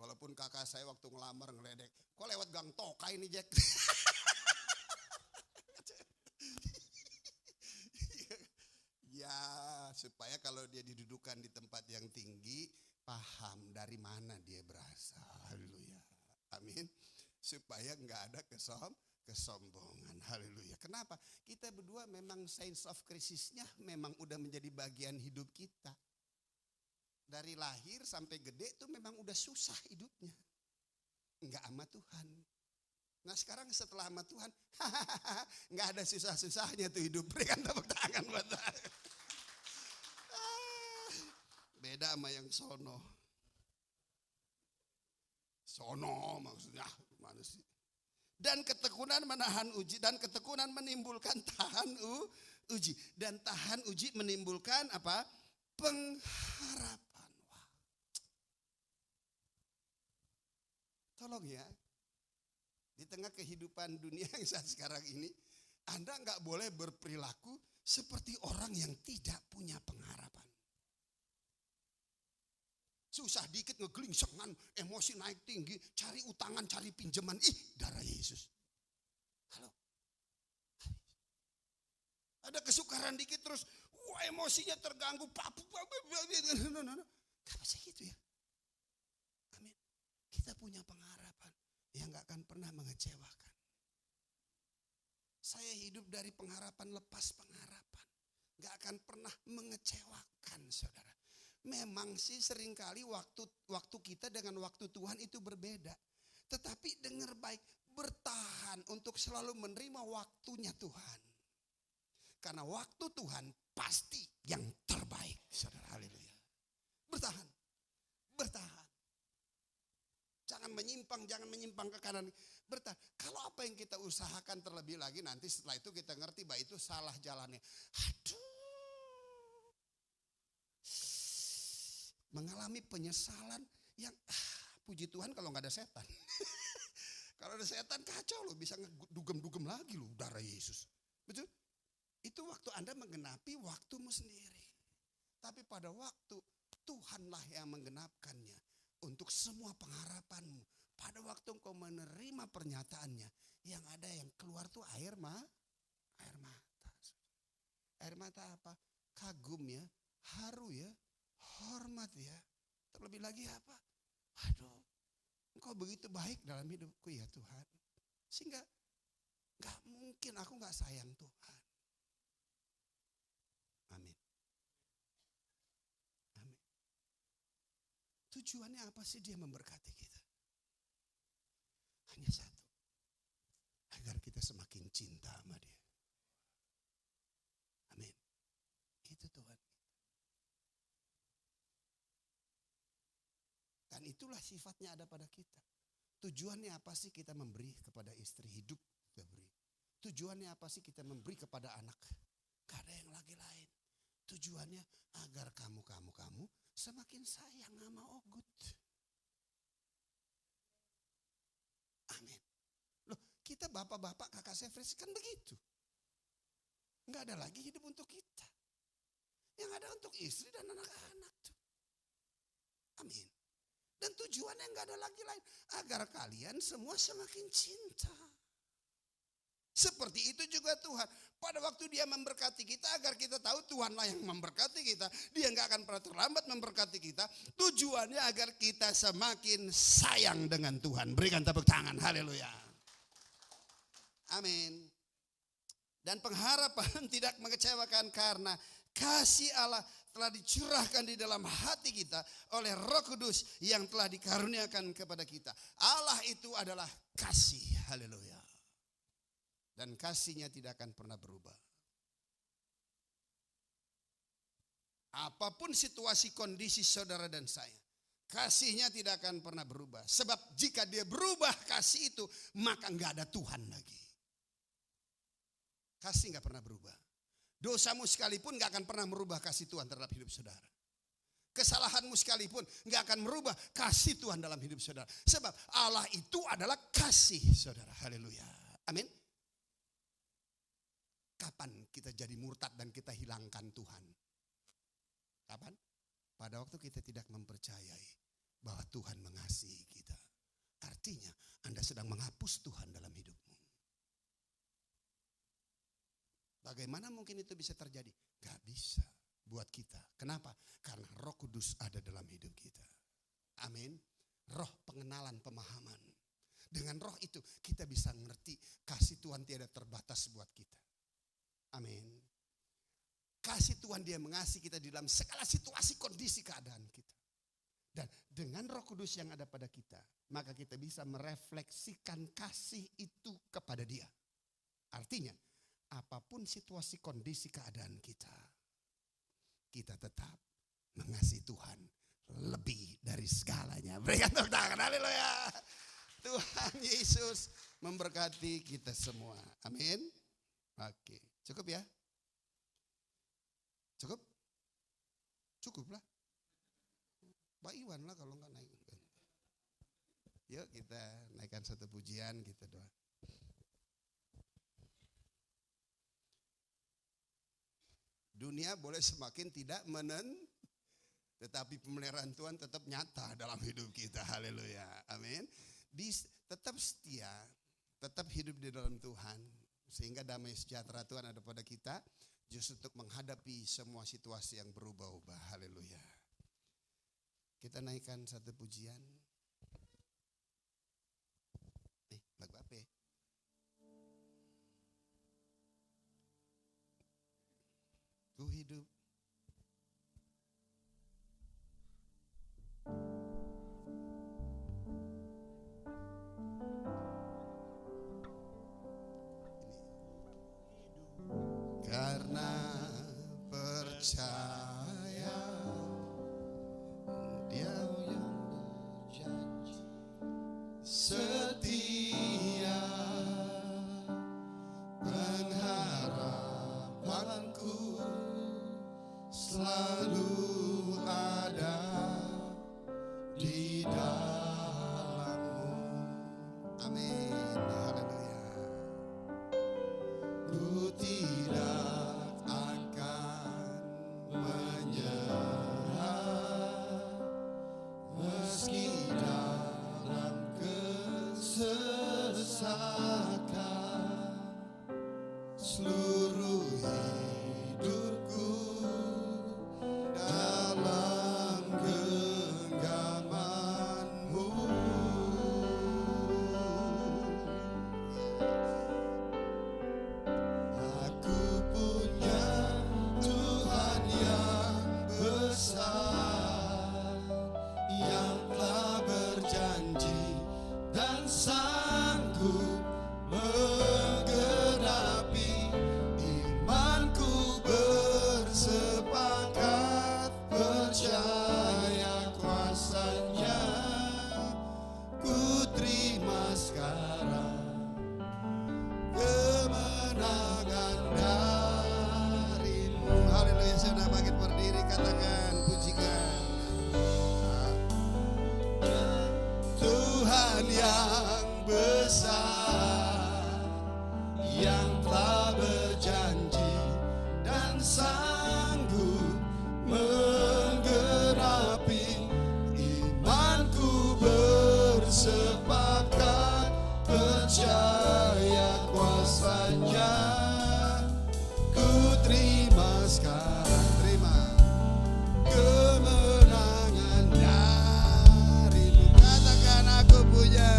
Speaker 4: Walaupun kakak saya waktu ngelamar ngeledek. Kok lewat gang Toka ini Jack? Ya supaya kalau dia didudukan di tempat yang tinggi, paham dari mana dia berasal. Haleluya. Amin. Supaya nggak ada kesombongan. Haleluya. Kenapa? Kita berdua memang sense of crisisnya memang udah menjadi bagian hidup kita. Dari lahir sampai gede itu memang udah susah hidupnya. Enggak sama Tuhan. Nah sekarang setelah sama Tuhan, nggak ada susah-susahnya tuh hidup. Berikan tepuk tangan buat saya. Beda sama yang sono. Sono maksudnya mana sih? Dan ketekunan menahan uji, dan ketekunan menimbulkan tahan uji, dan tahan uji menimbulkan apa? Pengharapan. Wah. Tolong ya, di tengah kehidupan dunia yang saat sekarang ini, Anda nggak boleh berperilaku seperti orang yang tidak punya pengharapan. Susah dikit ngegelingsengan, emosi naik tinggi, cari utangan, cari pinjaman. Ih, darah Yesus. Halo. Ada kesukaran dikit terus, wah emosinya terganggu. Gak bisa gitu ya. Amin. Kita punya pengharapan yang gak akan pernah mengecewakan. Saya hidup dari pengharapan lepas pengharapan. Gak akan pernah mengecewakan saudara. Memang sih seringkali waktu kita dengan waktu Tuhan itu berbeda. Tetapi dengar baik, bertahan untuk selalu menerima waktunya Tuhan. Karena waktu Tuhan pasti yang terbaik. Saudara, haleluya. Bertahan. Bertahan. Jangan menyimpang ke kanan. Bertahan. Kalau apa yang kita usahakan terlebih lagi, nanti setelah itu kita ngerti bahwa itu salah jalannya. Aduh. Mengalami penyesalan yang puji Tuhan kalau nggak ada setan. Kalau ada setan kacau loh, bisa ngedugem-dugem lagi loh darah Yesus. Betul? Itu waktu Anda menggenapi waktumu sendiri. Tapi pada waktu Tuhanlah yang menggenapkannya untuk semua pengharapanmu. Pada waktu engkau menerima pernyataannya, yang ada yang keluar tuh air mata. Air mata apa? Kagum ya, haru ya. Hormat ya. Terlebih lagi apa? Aduh, engkau begitu baik dalam hidupku ya Tuhan. Sehingga gak mungkin aku gak sayang Tuhan. Amin. Amin. Tujuannya apa sih dia memberkati kita? Hanya satu. Agar kita semakin cinta sama dia. Amin. Itu Tuhan. Dan itulah sifatnya ada pada kita. Tujuannya apa sih kita memberi kepada istri hidup? Kita beri. Tujuannya apa sih kita memberi kepada anak? Gak ada yang lagi lain. Tujuannya agar kamu semakin sayang sama Ogut. Amin. Loh, kita bapak-bapak kakak Sefres kan begitu. Gak ada lagi hidup untuk kita. Yang ada untuk istri dan anak-anak tuh. Amin. Dan tujuannya nggak ada lagi lain. Agar kalian semua semakin cinta. Seperti itu juga Tuhan. Pada waktu dia memberkati kita, agar kita tahu Tuhanlah yang memberkati kita. Dia nggak akan pernah terlambat memberkati kita. Tujuannya agar kita semakin sayang dengan Tuhan. Berikan tepuk tangan. Haleluya. Amin. Dan pengharapan tidak mengecewakan karena kasih Allah telah dicurahkan di dalam hati kita oleh Roh Kudus yang telah dikaruniakan kepada kita. Allah itu adalah kasih. Haleluya. Dan kasihnya tidak akan pernah berubah. Apapun situasi kondisi saudara dan saya, kasihnya tidak akan pernah berubah. Sebab jika dia berubah kasih itu, maka enggak ada Tuhan lagi. Kasih enggak pernah berubah. Dosamu sekalipun enggak akan pernah merubah kasih Tuhan terhadap hidup saudara. Kesalahanmu sekalipun enggak akan merubah kasih Tuhan dalam hidup saudara. Sebab Allah itu adalah kasih saudara. Haleluya. Amin. Kapan kita jadi murtad dan kita hilangkan Tuhan? Kapan? Pada waktu kita tidak mempercayai bahwa Tuhan mengasihi kita. Artinya Anda sedang menghapus Tuhan dalam hidupmu. Bagaimana mungkin itu bisa terjadi? Gak bisa buat kita. Kenapa? Karena Roh Kudus ada dalam hidup kita. Amin. Roh pengenalan, pemahaman. Dengan roh itu kita bisa ngerti kasih Tuhan tiada terbatas buat kita. Amin. Kasih Tuhan dia mengasihi kita di dalam segala situasi, kondisi, keadaan kita. Dan dengan Roh Kudus yang ada pada kita, maka kita bisa merefleksikan kasih itu kepada dia. Artinya, apapun situasi, kondisi, keadaan kita, kita tetap mengasihi Tuhan lebih dari segalanya. Berikan tepuk tangan, haleluya. Tuhan Yesus memberkati kita semua. Amin. Oke, cukup ya? Cukup? Cukup lah. Pak Iwan lah kalau nggak naik. Yuk kita naikkan satu pujian, kita doa. Dunia boleh semakin tidak tetapi pemeliharaan Tuhan tetap nyata dalam hidup kita. Haleluya. Amin. Tetap setia, tetap hidup di dalam Tuhan. Sehingga damai sejahtera Tuhan ada pada kita. Justru untuk menghadapi semua situasi yang berubah-ubah. Haleluya. Kita naikkan satu pujian. Lagu apa ya? Ku hidup. Karena percaya Dia yang berjanji setia, pengharapanku selalu ada di dalam-Mu. Amin. Haleluya. Ku tidak akan menyerah meski dalam kesesakan. Seluruh hidupku dalam genggaman-Mu. Aku punya Tuhan yang besar, yang telah berjanji dan sanggup menggenapi. Imanku bersepakat percaya kuasa-Nya. Ku terima sekarang kemenangan dari-Mu. Haleluya. Sudah bangkit berdiri, katakan, pujikan. Tuhan yang besar, yang telah berjanji dan sanggup menggenapi. Imanku bersepakat percaya kuasa-Nya. Ku terima sekarang, terima kemenangan dari-Mu. Katakan, aku punya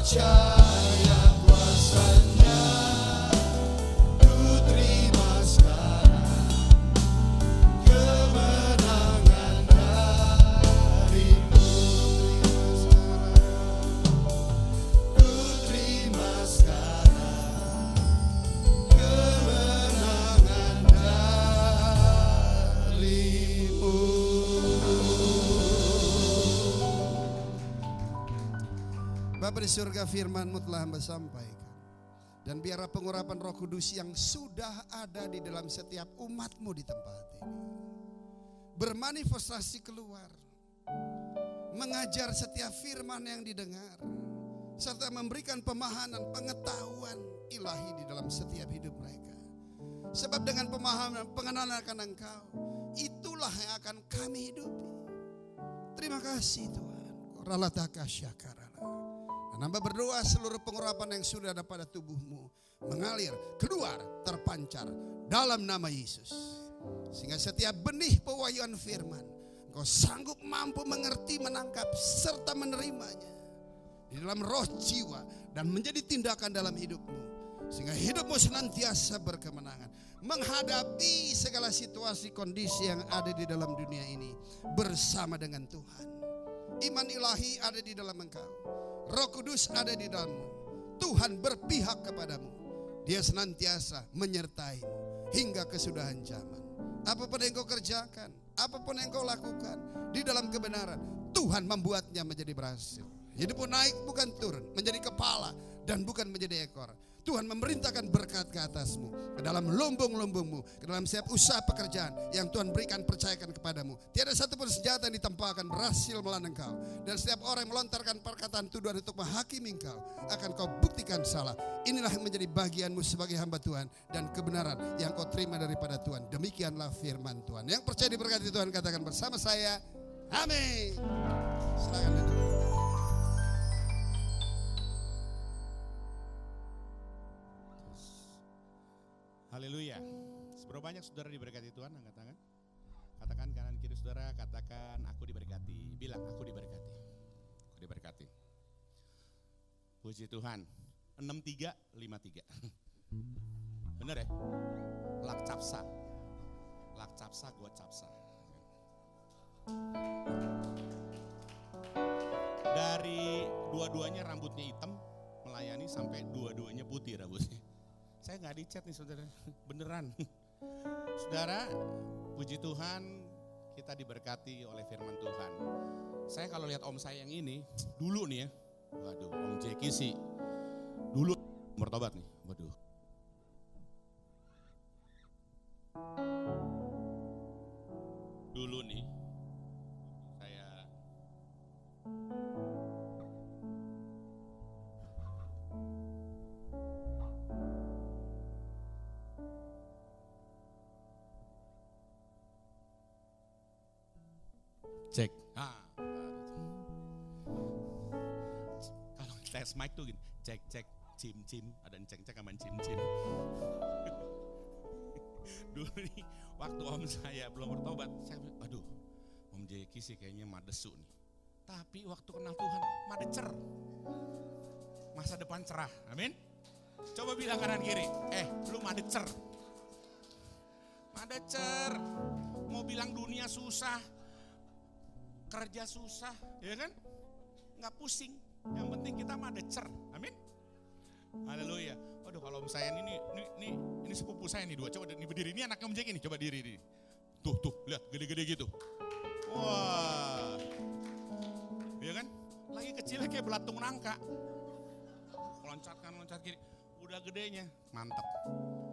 Speaker 4: percaya kuasanya, ku terima sekarang kemenangan darimu. Ku terima sekarang kemenangan darimu. Bapa di surga, firman-Mu telah hamba sampaikan. Dan biarlah pengurapan Roh Kudus yang sudah ada di dalam setiap umat-Mu di tempat ini bermanifestasi keluar, mengajar setiap firman yang didengar, serta memberikan pemahaman, pengetahuan ilahi di dalam setiap hidup mereka. Sebab dengan pemahaman, pengenalan akan Engkau, itulah yang akan kami hidupi. Terima kasih Tuhan. Koralataka syakarala. Dan hamba berdoa seluruh pengurapan yang sudah ada pada tubuh-Mu mengalir, keluar, terpancar dalam nama Yesus. Sehingga setiap benih pewahyuan firman Engkau sanggup mampu mengerti, menangkap, serta menerimanya di dalam roh, jiwa, dan menjadi tindakan dalam hidupmu. Sehingga hidupmu senantiasa berkemenangan menghadapi segala situasi kondisi yang ada di dalam dunia ini bersama dengan Tuhan. Iman ilahi ada di dalam engkau, Roh Kudus ada di dalammu, Tuhan berpihak kepadamu, Dia senantiasa menyertaimu hingga kesudahan zaman. Apapun yang kau kerjakan, apapun yang kau lakukan di dalam kebenaran, Tuhan membuatnya menjadi berhasil. Hidupmu naik bukan turun, menjadi kepala dan bukan menjadi ekor. Tuhan memerintahkan berkat ke atasmu, ke dalam lumbung-lumbungmu, ke dalam setiap usaha pekerjaan yang Tuhan berikan, percayakan kepadamu. Tiada satupun senjata yang ditempelkan berhasil melawan engkau. Dan setiap orang yang melontarkan perkataan tuduhan untuk menghakimi engkau, akan kau buktikan salah. Inilah yang menjadi bagianmu sebagai hamba Tuhan dan kebenaran yang kau terima daripada Tuhan. Demikianlah firman Tuhan. Yang percaya diberkati Tuhan katakan bersama saya, amin. Silakan duduk.
Speaker 3: Haleluya. Seberapa banyak saudara diberkati Tuhan? Angkat tangan. Katakan kanan kiri saudara, katakan aku diberkati. Bilang aku diberkati. Aku diberkati. Puji Tuhan. 6353. Bener ya? Lak capsa. Lak capsa gua capsa. Dari dua-duanya rambutnya hitam, melayani sampai dua-duanya putih rambutnya. Saya nggak dicat nih saudara, beneran. Saudara, puji Tuhan kita diberkati oleh firman Tuhan. Saya kalau lihat om saya yang ini, dulu nih ya, waduh om Jeki sih, dulu bertobat nih, waduh. Dulu nih, saya cek. Kalau tes mic tuh gini, cek cek cim ada cek sama cim. Dulu nih waktu om saya belum bertobat, saya bilang, aduh om Jeki sih kayaknya madesu nih. Tapi waktu kenal Tuhan madecer, masa depan cerah, amin. Coba bilang kanan kiri, lu madecer, mau bilang dunia susah, kerja susah, ya kan? Nggak pusing. Yang penting kita mah decer. Amin. Haleluya. Waduh, kalau saya ini sepupu saya nih dua. Coba berdiri. Ini anaknya Om Jeki nih. Coba diri. Tuh, lihat gede-gede gitu. Wah. Ya kan? Lagi kecilnya kayak belatung nangka. Loncat kiri. Udah gedenya, mantap.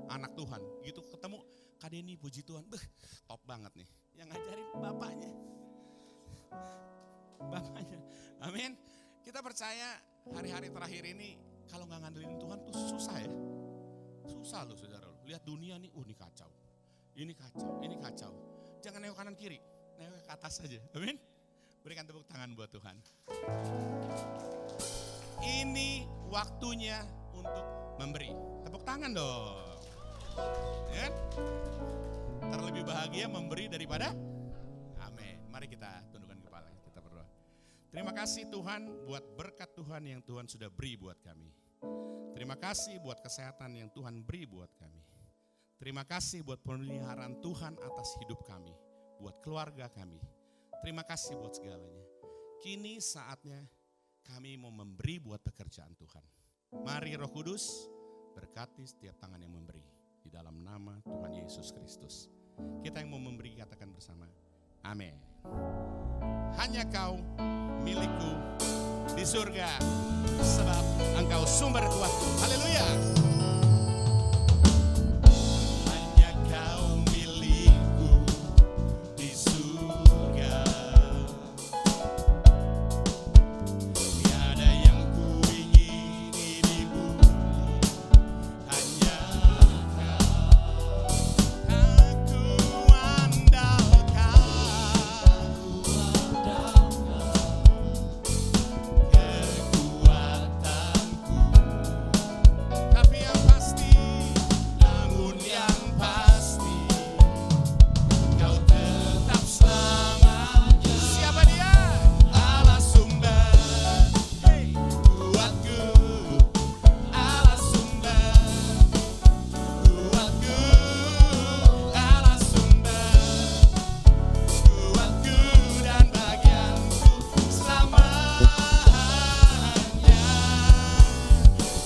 Speaker 3: Anak Tuhan. Gitu ketemu Kak Denny, puji Tuhan. Top banget nih. Yang ngajarin bapaknya. Amin. Kita percaya hari-hari terakhir ini kalau nggak ngandelin Tuhan tuh susah ya. Susah loh saudara. Lihat dunia nih, ini kacau. Ini kacau. Jangan nengok kanan kiri, nengok ke atas saja. Amin. Berikan tepuk tangan buat Tuhan. Ini waktunya untuk memberi. Tepuk tangan dong. Ya. Terlebih bahagia memberi daripada amin. Mari kita tundukkan kepala, kita berdoa. Terima kasih Tuhan buat berkat Tuhan yang Tuhan sudah beri buat kami. Terima kasih buat kesehatan yang Tuhan beri buat kami. Terima kasih buat pemeliharaan Tuhan atas hidup kami, buat keluarga kami. Terima kasih buat segalanya. Kini saatnya kami mau memberi buat pekerjaan Tuhan. Mari Roh Kudus berkati setiap tangan yang memberi. Di dalam nama Tuhan Yesus Kristus. Kita yang mau memberi katakan bersama. Amin. Hanya kau milikku di surga. Sebab engkau sumber kuatku. Haleluya. Hanya kau milikku di surga. Tiada yang ku ingini di bumi. Hanya aku andalkan. Kekuatanku. Tapi yang pasti, namun yang pasti, kau tetap selamanya. Siapa dia? Allah sumber kuatku. Allah sumber kuatku. Allah sumber kuatku dan bagianku selamanya.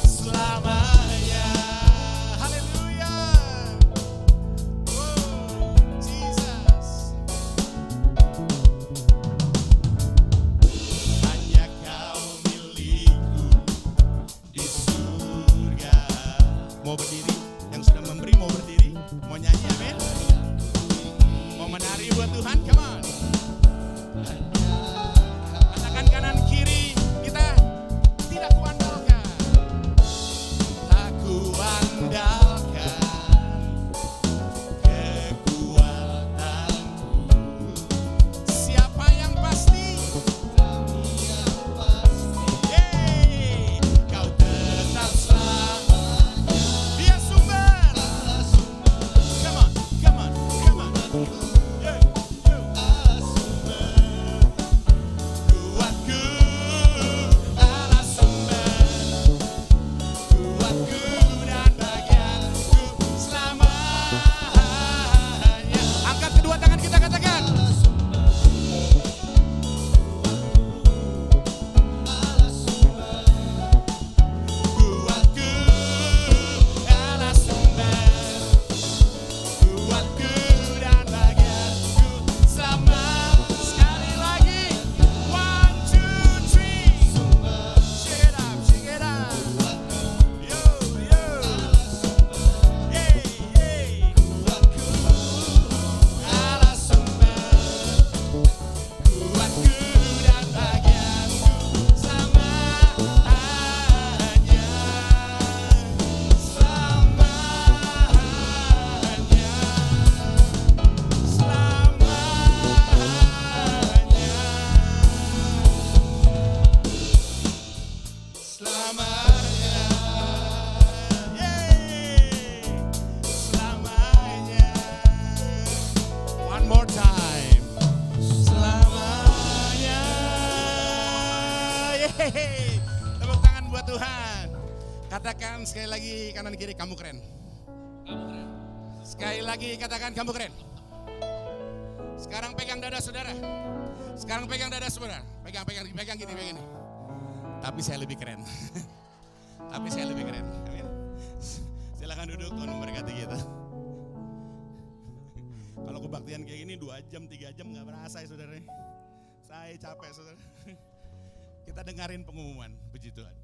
Speaker 3: Selamanya. Haleluya. Oh, Jesus. Hanya kau milikku di surga. Mau berdiri, yang sudah memberi mau berdiri, mau nyanyi amin. Mau menari buat Tuhan, come on. Katakan kanan kiri, kita tidak kuandalkan. Tak kuandalkan kekuatanku. Siapa yang pasti? Yeay, kau tetap selamanya. Dia sumber. Come on, come on, come on. Yo, yo. Kuatku, Allah sumber. Kuatku dan bagianku selamanya. Angkat kedua tangan kita katakan. Kuatku, Allah sumber. Kuatku dan bagianku selama. Sekali lagi. 1, 2, 3. Shake it up, shake it up. Yo, yo. Hey, hey. Allah sumber. Kuatku dan bagianku selamanya. Selamanya. Yeay. Selamanya. One more time. Selamanya. Yeay. Tepuk tangan buat Tuhan. Katakan sekali lagi kanan kiri, kamu keren. Sekali lagi katakan kamu keren. Sekarang pegang dada saudara. Sekarang pegang dada saudara. Pegang gini, pegang gini. Tapi saya lebih keren. Tapi saya lebih keren. Amin. Silakan duduk, Tuhan memberkati kita. Kalau kebaktian kayak gini 2 jam, 3 jam gak berasa ya saudara. Saya capek saudara. Kita dengarin pengumuman, puji Tuhan.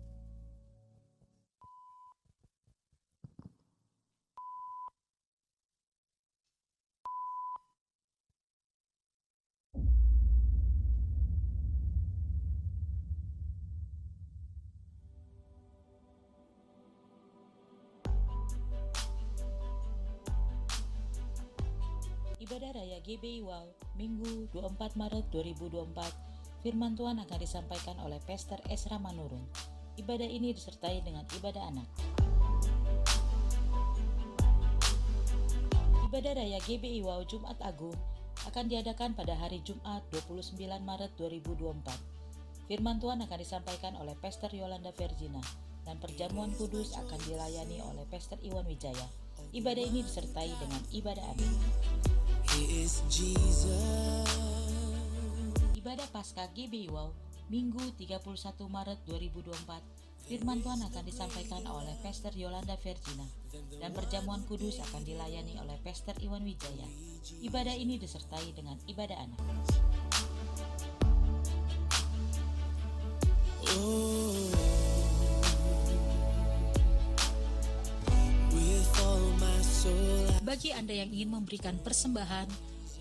Speaker 1: Ibadah Raya GBI Wow, Minggu 24 Maret 2024, firman Tuhan akan disampaikan oleh Pastor Esra Manurung. Ibadah ini disertai dengan ibadah anak. Ibadah Raya GBI Wow Jumat Agung akan diadakan pada hari Jumat 29 Maret 2024. Firman Tuhan akan disampaikan oleh Pastor Yolanda Virgina dan perjamuan kudus akan dilayani oleh Pastor Iwan Wijaya. Ibadah ini disertai dengan ibadah amin.
Speaker 2: He is Jesus.
Speaker 1: Ibadah Paskah GBI Wow, Minggu 31 Maret 2024. Firman Tuhan akan disampaikan oleh Pastor Yolanda Virgina dan perjamuan kudus akan dilayani oleh Pastor Iwan Wijaya. Ibadah ini disertai dengan ibadah anak.
Speaker 2: Oh, with all my soul.
Speaker 1: Bagi Anda yang ingin memberikan persembahan,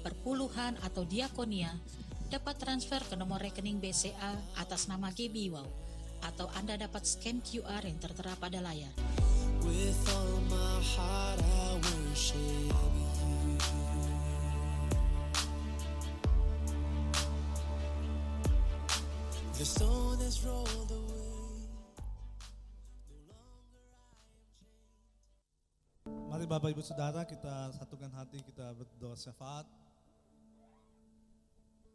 Speaker 1: perpuluhan atau diakonia, dapat transfer ke nomor rekening BCA atas nama GBI Wow, atau Anda dapat scan QR yang tertera pada layar.
Speaker 2: With all my heart I worship you. The stone has rolled away.
Speaker 5: Mari Bapak Ibu Saudara kita satukan hati, kita berdoa syafaat.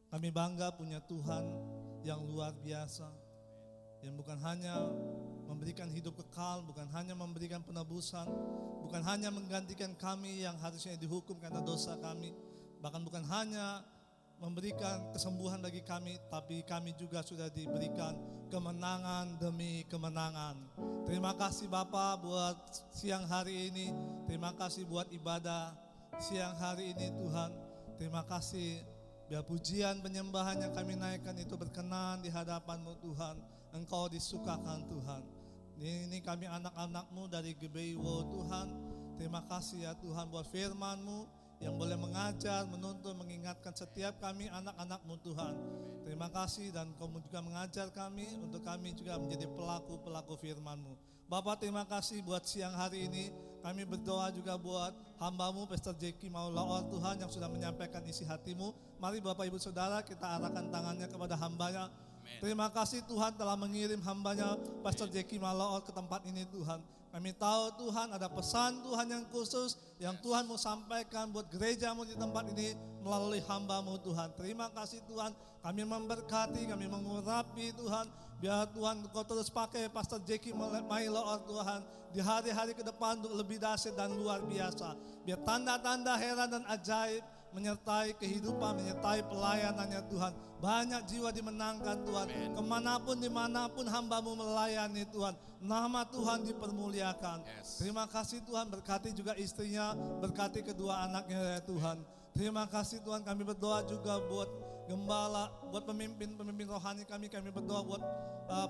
Speaker 5: Kami bangga punya Tuhan yang luar biasa, yang bukan hanya memberikan hidup kekal, bukan hanya memberikan penebusan, bukan hanya menggantikan kami yang harusnya dihukum karena dosa kami, bahkan bukan hanya memberikan kesembuhan bagi kami, tapi kami juga sudah diberikan kemenangan demi kemenangan. Terima kasih Bapa buat siang hari ini, terima kasih buat ibadah siang hari ini Tuhan. Terima kasih biar pujian penyembahan yang kami naikkan itu berkenan di hadapan-Mu Tuhan. Engkau disukakan Tuhan. Ini kami anak-anak-Mu dari GBI Wow Tuhan. Terima kasih ya Tuhan buat firman-Mu yang boleh mengajar, menuntun, mengingatkan setiap kami anak-anak-Mu Tuhan. Terima kasih dan Kau juga mengajar kami untuk kami juga menjadi pelaku-pelaku firman-Mu. Bapak terima kasih buat siang hari ini. Kami berdoa juga buat hamba-Mu Pastor Jeki Maulaor Tuhan yang sudah menyampaikan isi hati-Mu. Mari Bapak Ibu Saudara kita arahkan tangannya kepada hamba-Nya. Terima kasih Tuhan telah mengirim hamba-Nya Pastor Jeki Maulaor ke tempat ini Tuhan. Kami tahu Tuhan ada pesan Tuhan yang khusus yang Tuhan mau sampaikan buat gereja-Mu di tempat ini melalui hamba-Mu Tuhan. Terima kasih Tuhan, kami memberkati, kami mengurapi Tuhan. Biar Tuhan Kau terus pakai Pastor Jeki Maulaor Tuhan di hari-hari ke depan untuk lebih dahsyat dan luar biasa. Biar tanda-tanda heran dan ajaib menyertai kehidupan, menyertai pelayanannya Tuhan. Banyak jiwa dimenangkan Tuhan.
Speaker 3: Amen.
Speaker 5: Kemanapun, dimanapun hamba-Mu melayani Tuhan. Nama Tuhan dipermuliakan.
Speaker 3: Yes.
Speaker 5: Terima kasih Tuhan, berkati juga istrinya, berkati kedua anaknya ya Tuhan. Terima kasih Tuhan, kami berdoa juga buat gembala, buat pemimpin rohani kami berdoa buat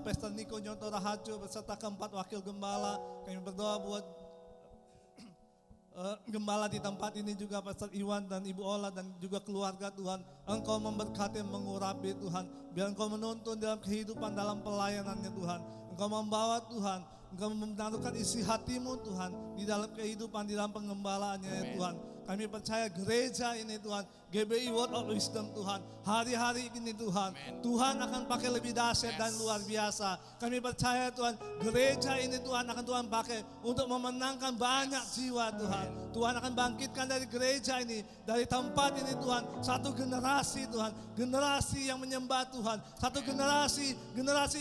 Speaker 5: Pastor Niko Nyoto Rahajo beserta keempat wakil gembala. Kami berdoa buat gembala di tempat ini juga Pastor Iwan dan Ibu Ola dan juga keluarga Tuhan. Engkau memberkati, mengurapi Tuhan. Biar Engkau menuntun dalam kehidupan, dalam pelayanannya Tuhan. Engkau membawa Tuhan, Engkau menaruhkan isi hati-Mu Tuhan di dalam kehidupan, di dalam pengembalaannya ya Tuhan. Kami percaya gereja ini Tuhan, GBI Word of Wisdom Tuhan, hari-hari ini Tuhan, Tuhan akan pakai lebih dahsyat dan luar biasa. Kami percaya Tuhan, gereja ini Tuhan akan Tuhan pakai untuk memenangkan banyak jiwa Tuhan. Tuhan akan bangkitkan dari gereja ini, dari tempat ini Tuhan, satu generasi Tuhan, generasi yang menyembah Tuhan, satu generasi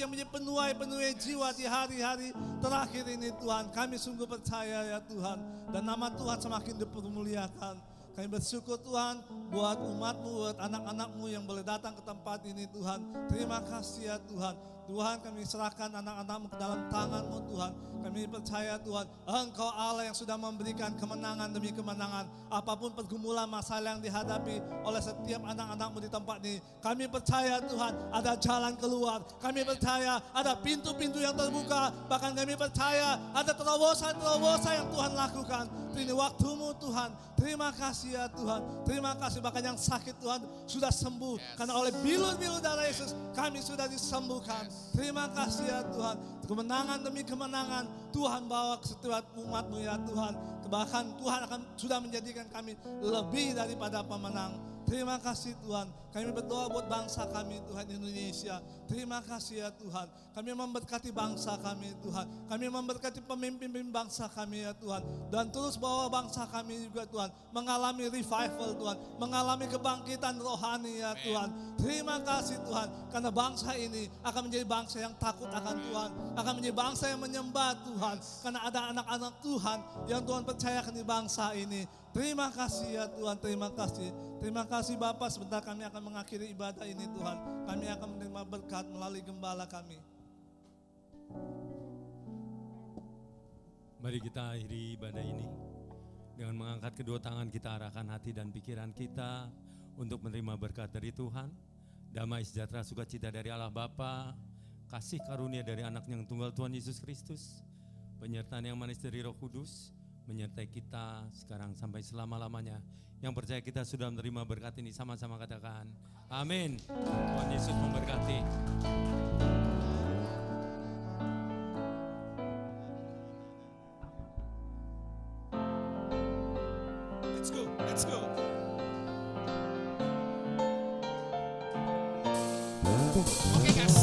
Speaker 5: yang menjadi penuai jiwa di hari-hari terakhir ini Tuhan. Kami sungguh percaya ya Tuhan, dan nama Tuhan semakin dipermuliakan. Kami bersyukur Tuhan buat umat-Mu, buat anak-anak-Mu yang boleh datang ke tempat ini Tuhan. Terima kasih ya Tuhan. Tuhan kami serahkan anak-anak-Mu ke dalam tangan-Mu Tuhan. Kami percaya Tuhan, Engkau Allah yang sudah memberikan kemenangan demi kemenangan. Apapun pergumulan masalah yang dihadapi oleh setiap anak-anak-Mu di tempat ini. Kami percaya Tuhan ada jalan keluar. Kami percaya ada pintu-pintu yang terbuka. Bahkan kami percaya ada terobosan-terobosan yang Tuhan lakukan. Ini waktu-Mu Tuhan. Terima kasih ya Tuhan. Terima kasih bahkan yang sakit Tuhan sudah sembuh. Karena oleh bilur-bilur darah Yesus kami sudah disembuhkan. Terima kasih ya Tuhan. Kemenangan demi kemenangan. Tuhan bawa ke setiap umat-Mu ya Tuhan. Bahkan Tuhan akan sudah menjadikan kami lebih daripada pemenang. Terima kasih Tuhan. Kami berdoa buat bangsa kami Tuhan Indonesia. Terima kasih ya Tuhan. Kami memberkati bangsa kami Tuhan. Kami memberkati pemimpin bangsa kami ya Tuhan. Dan terus bawa bangsa kami juga Tuhan mengalami revival Tuhan. Mengalami kebangkitan rohani ya Tuhan. Terima kasih Tuhan. Karena bangsa ini akan menjadi bangsa yang takut akan Tuhan. Akan menjadi bangsa yang menyembah Tuhan. Karena ada anak-anak Tuhan yang Tuhan percayakan di bangsa ini. Terima kasih ya Tuhan, terima kasih. Terima kasih Bapak, sebentar kami akan mengakhiri ibadah ini Tuhan. Kami akan menerima berkat melalui gembala kami.
Speaker 6: Mari kita akhiri ibadah ini dengan mengangkat kedua tangan, kita arahkan hati dan pikiran kita untuk menerima berkat dari Tuhan. Damai sejahtera sukacita dari Allah Bapa, kasih karunia dari anak yang tunggal Tuhan Yesus Kristus, penyertaan yang manis dari Roh Kudus, menyertai kita sekarang sampai selama-lamanya. Yang percaya kita sudah menerima berkat ini, sama-sama katakan amin. Tuhan Yesus memberkati.
Speaker 3: Let's go, let's go. Oke guys.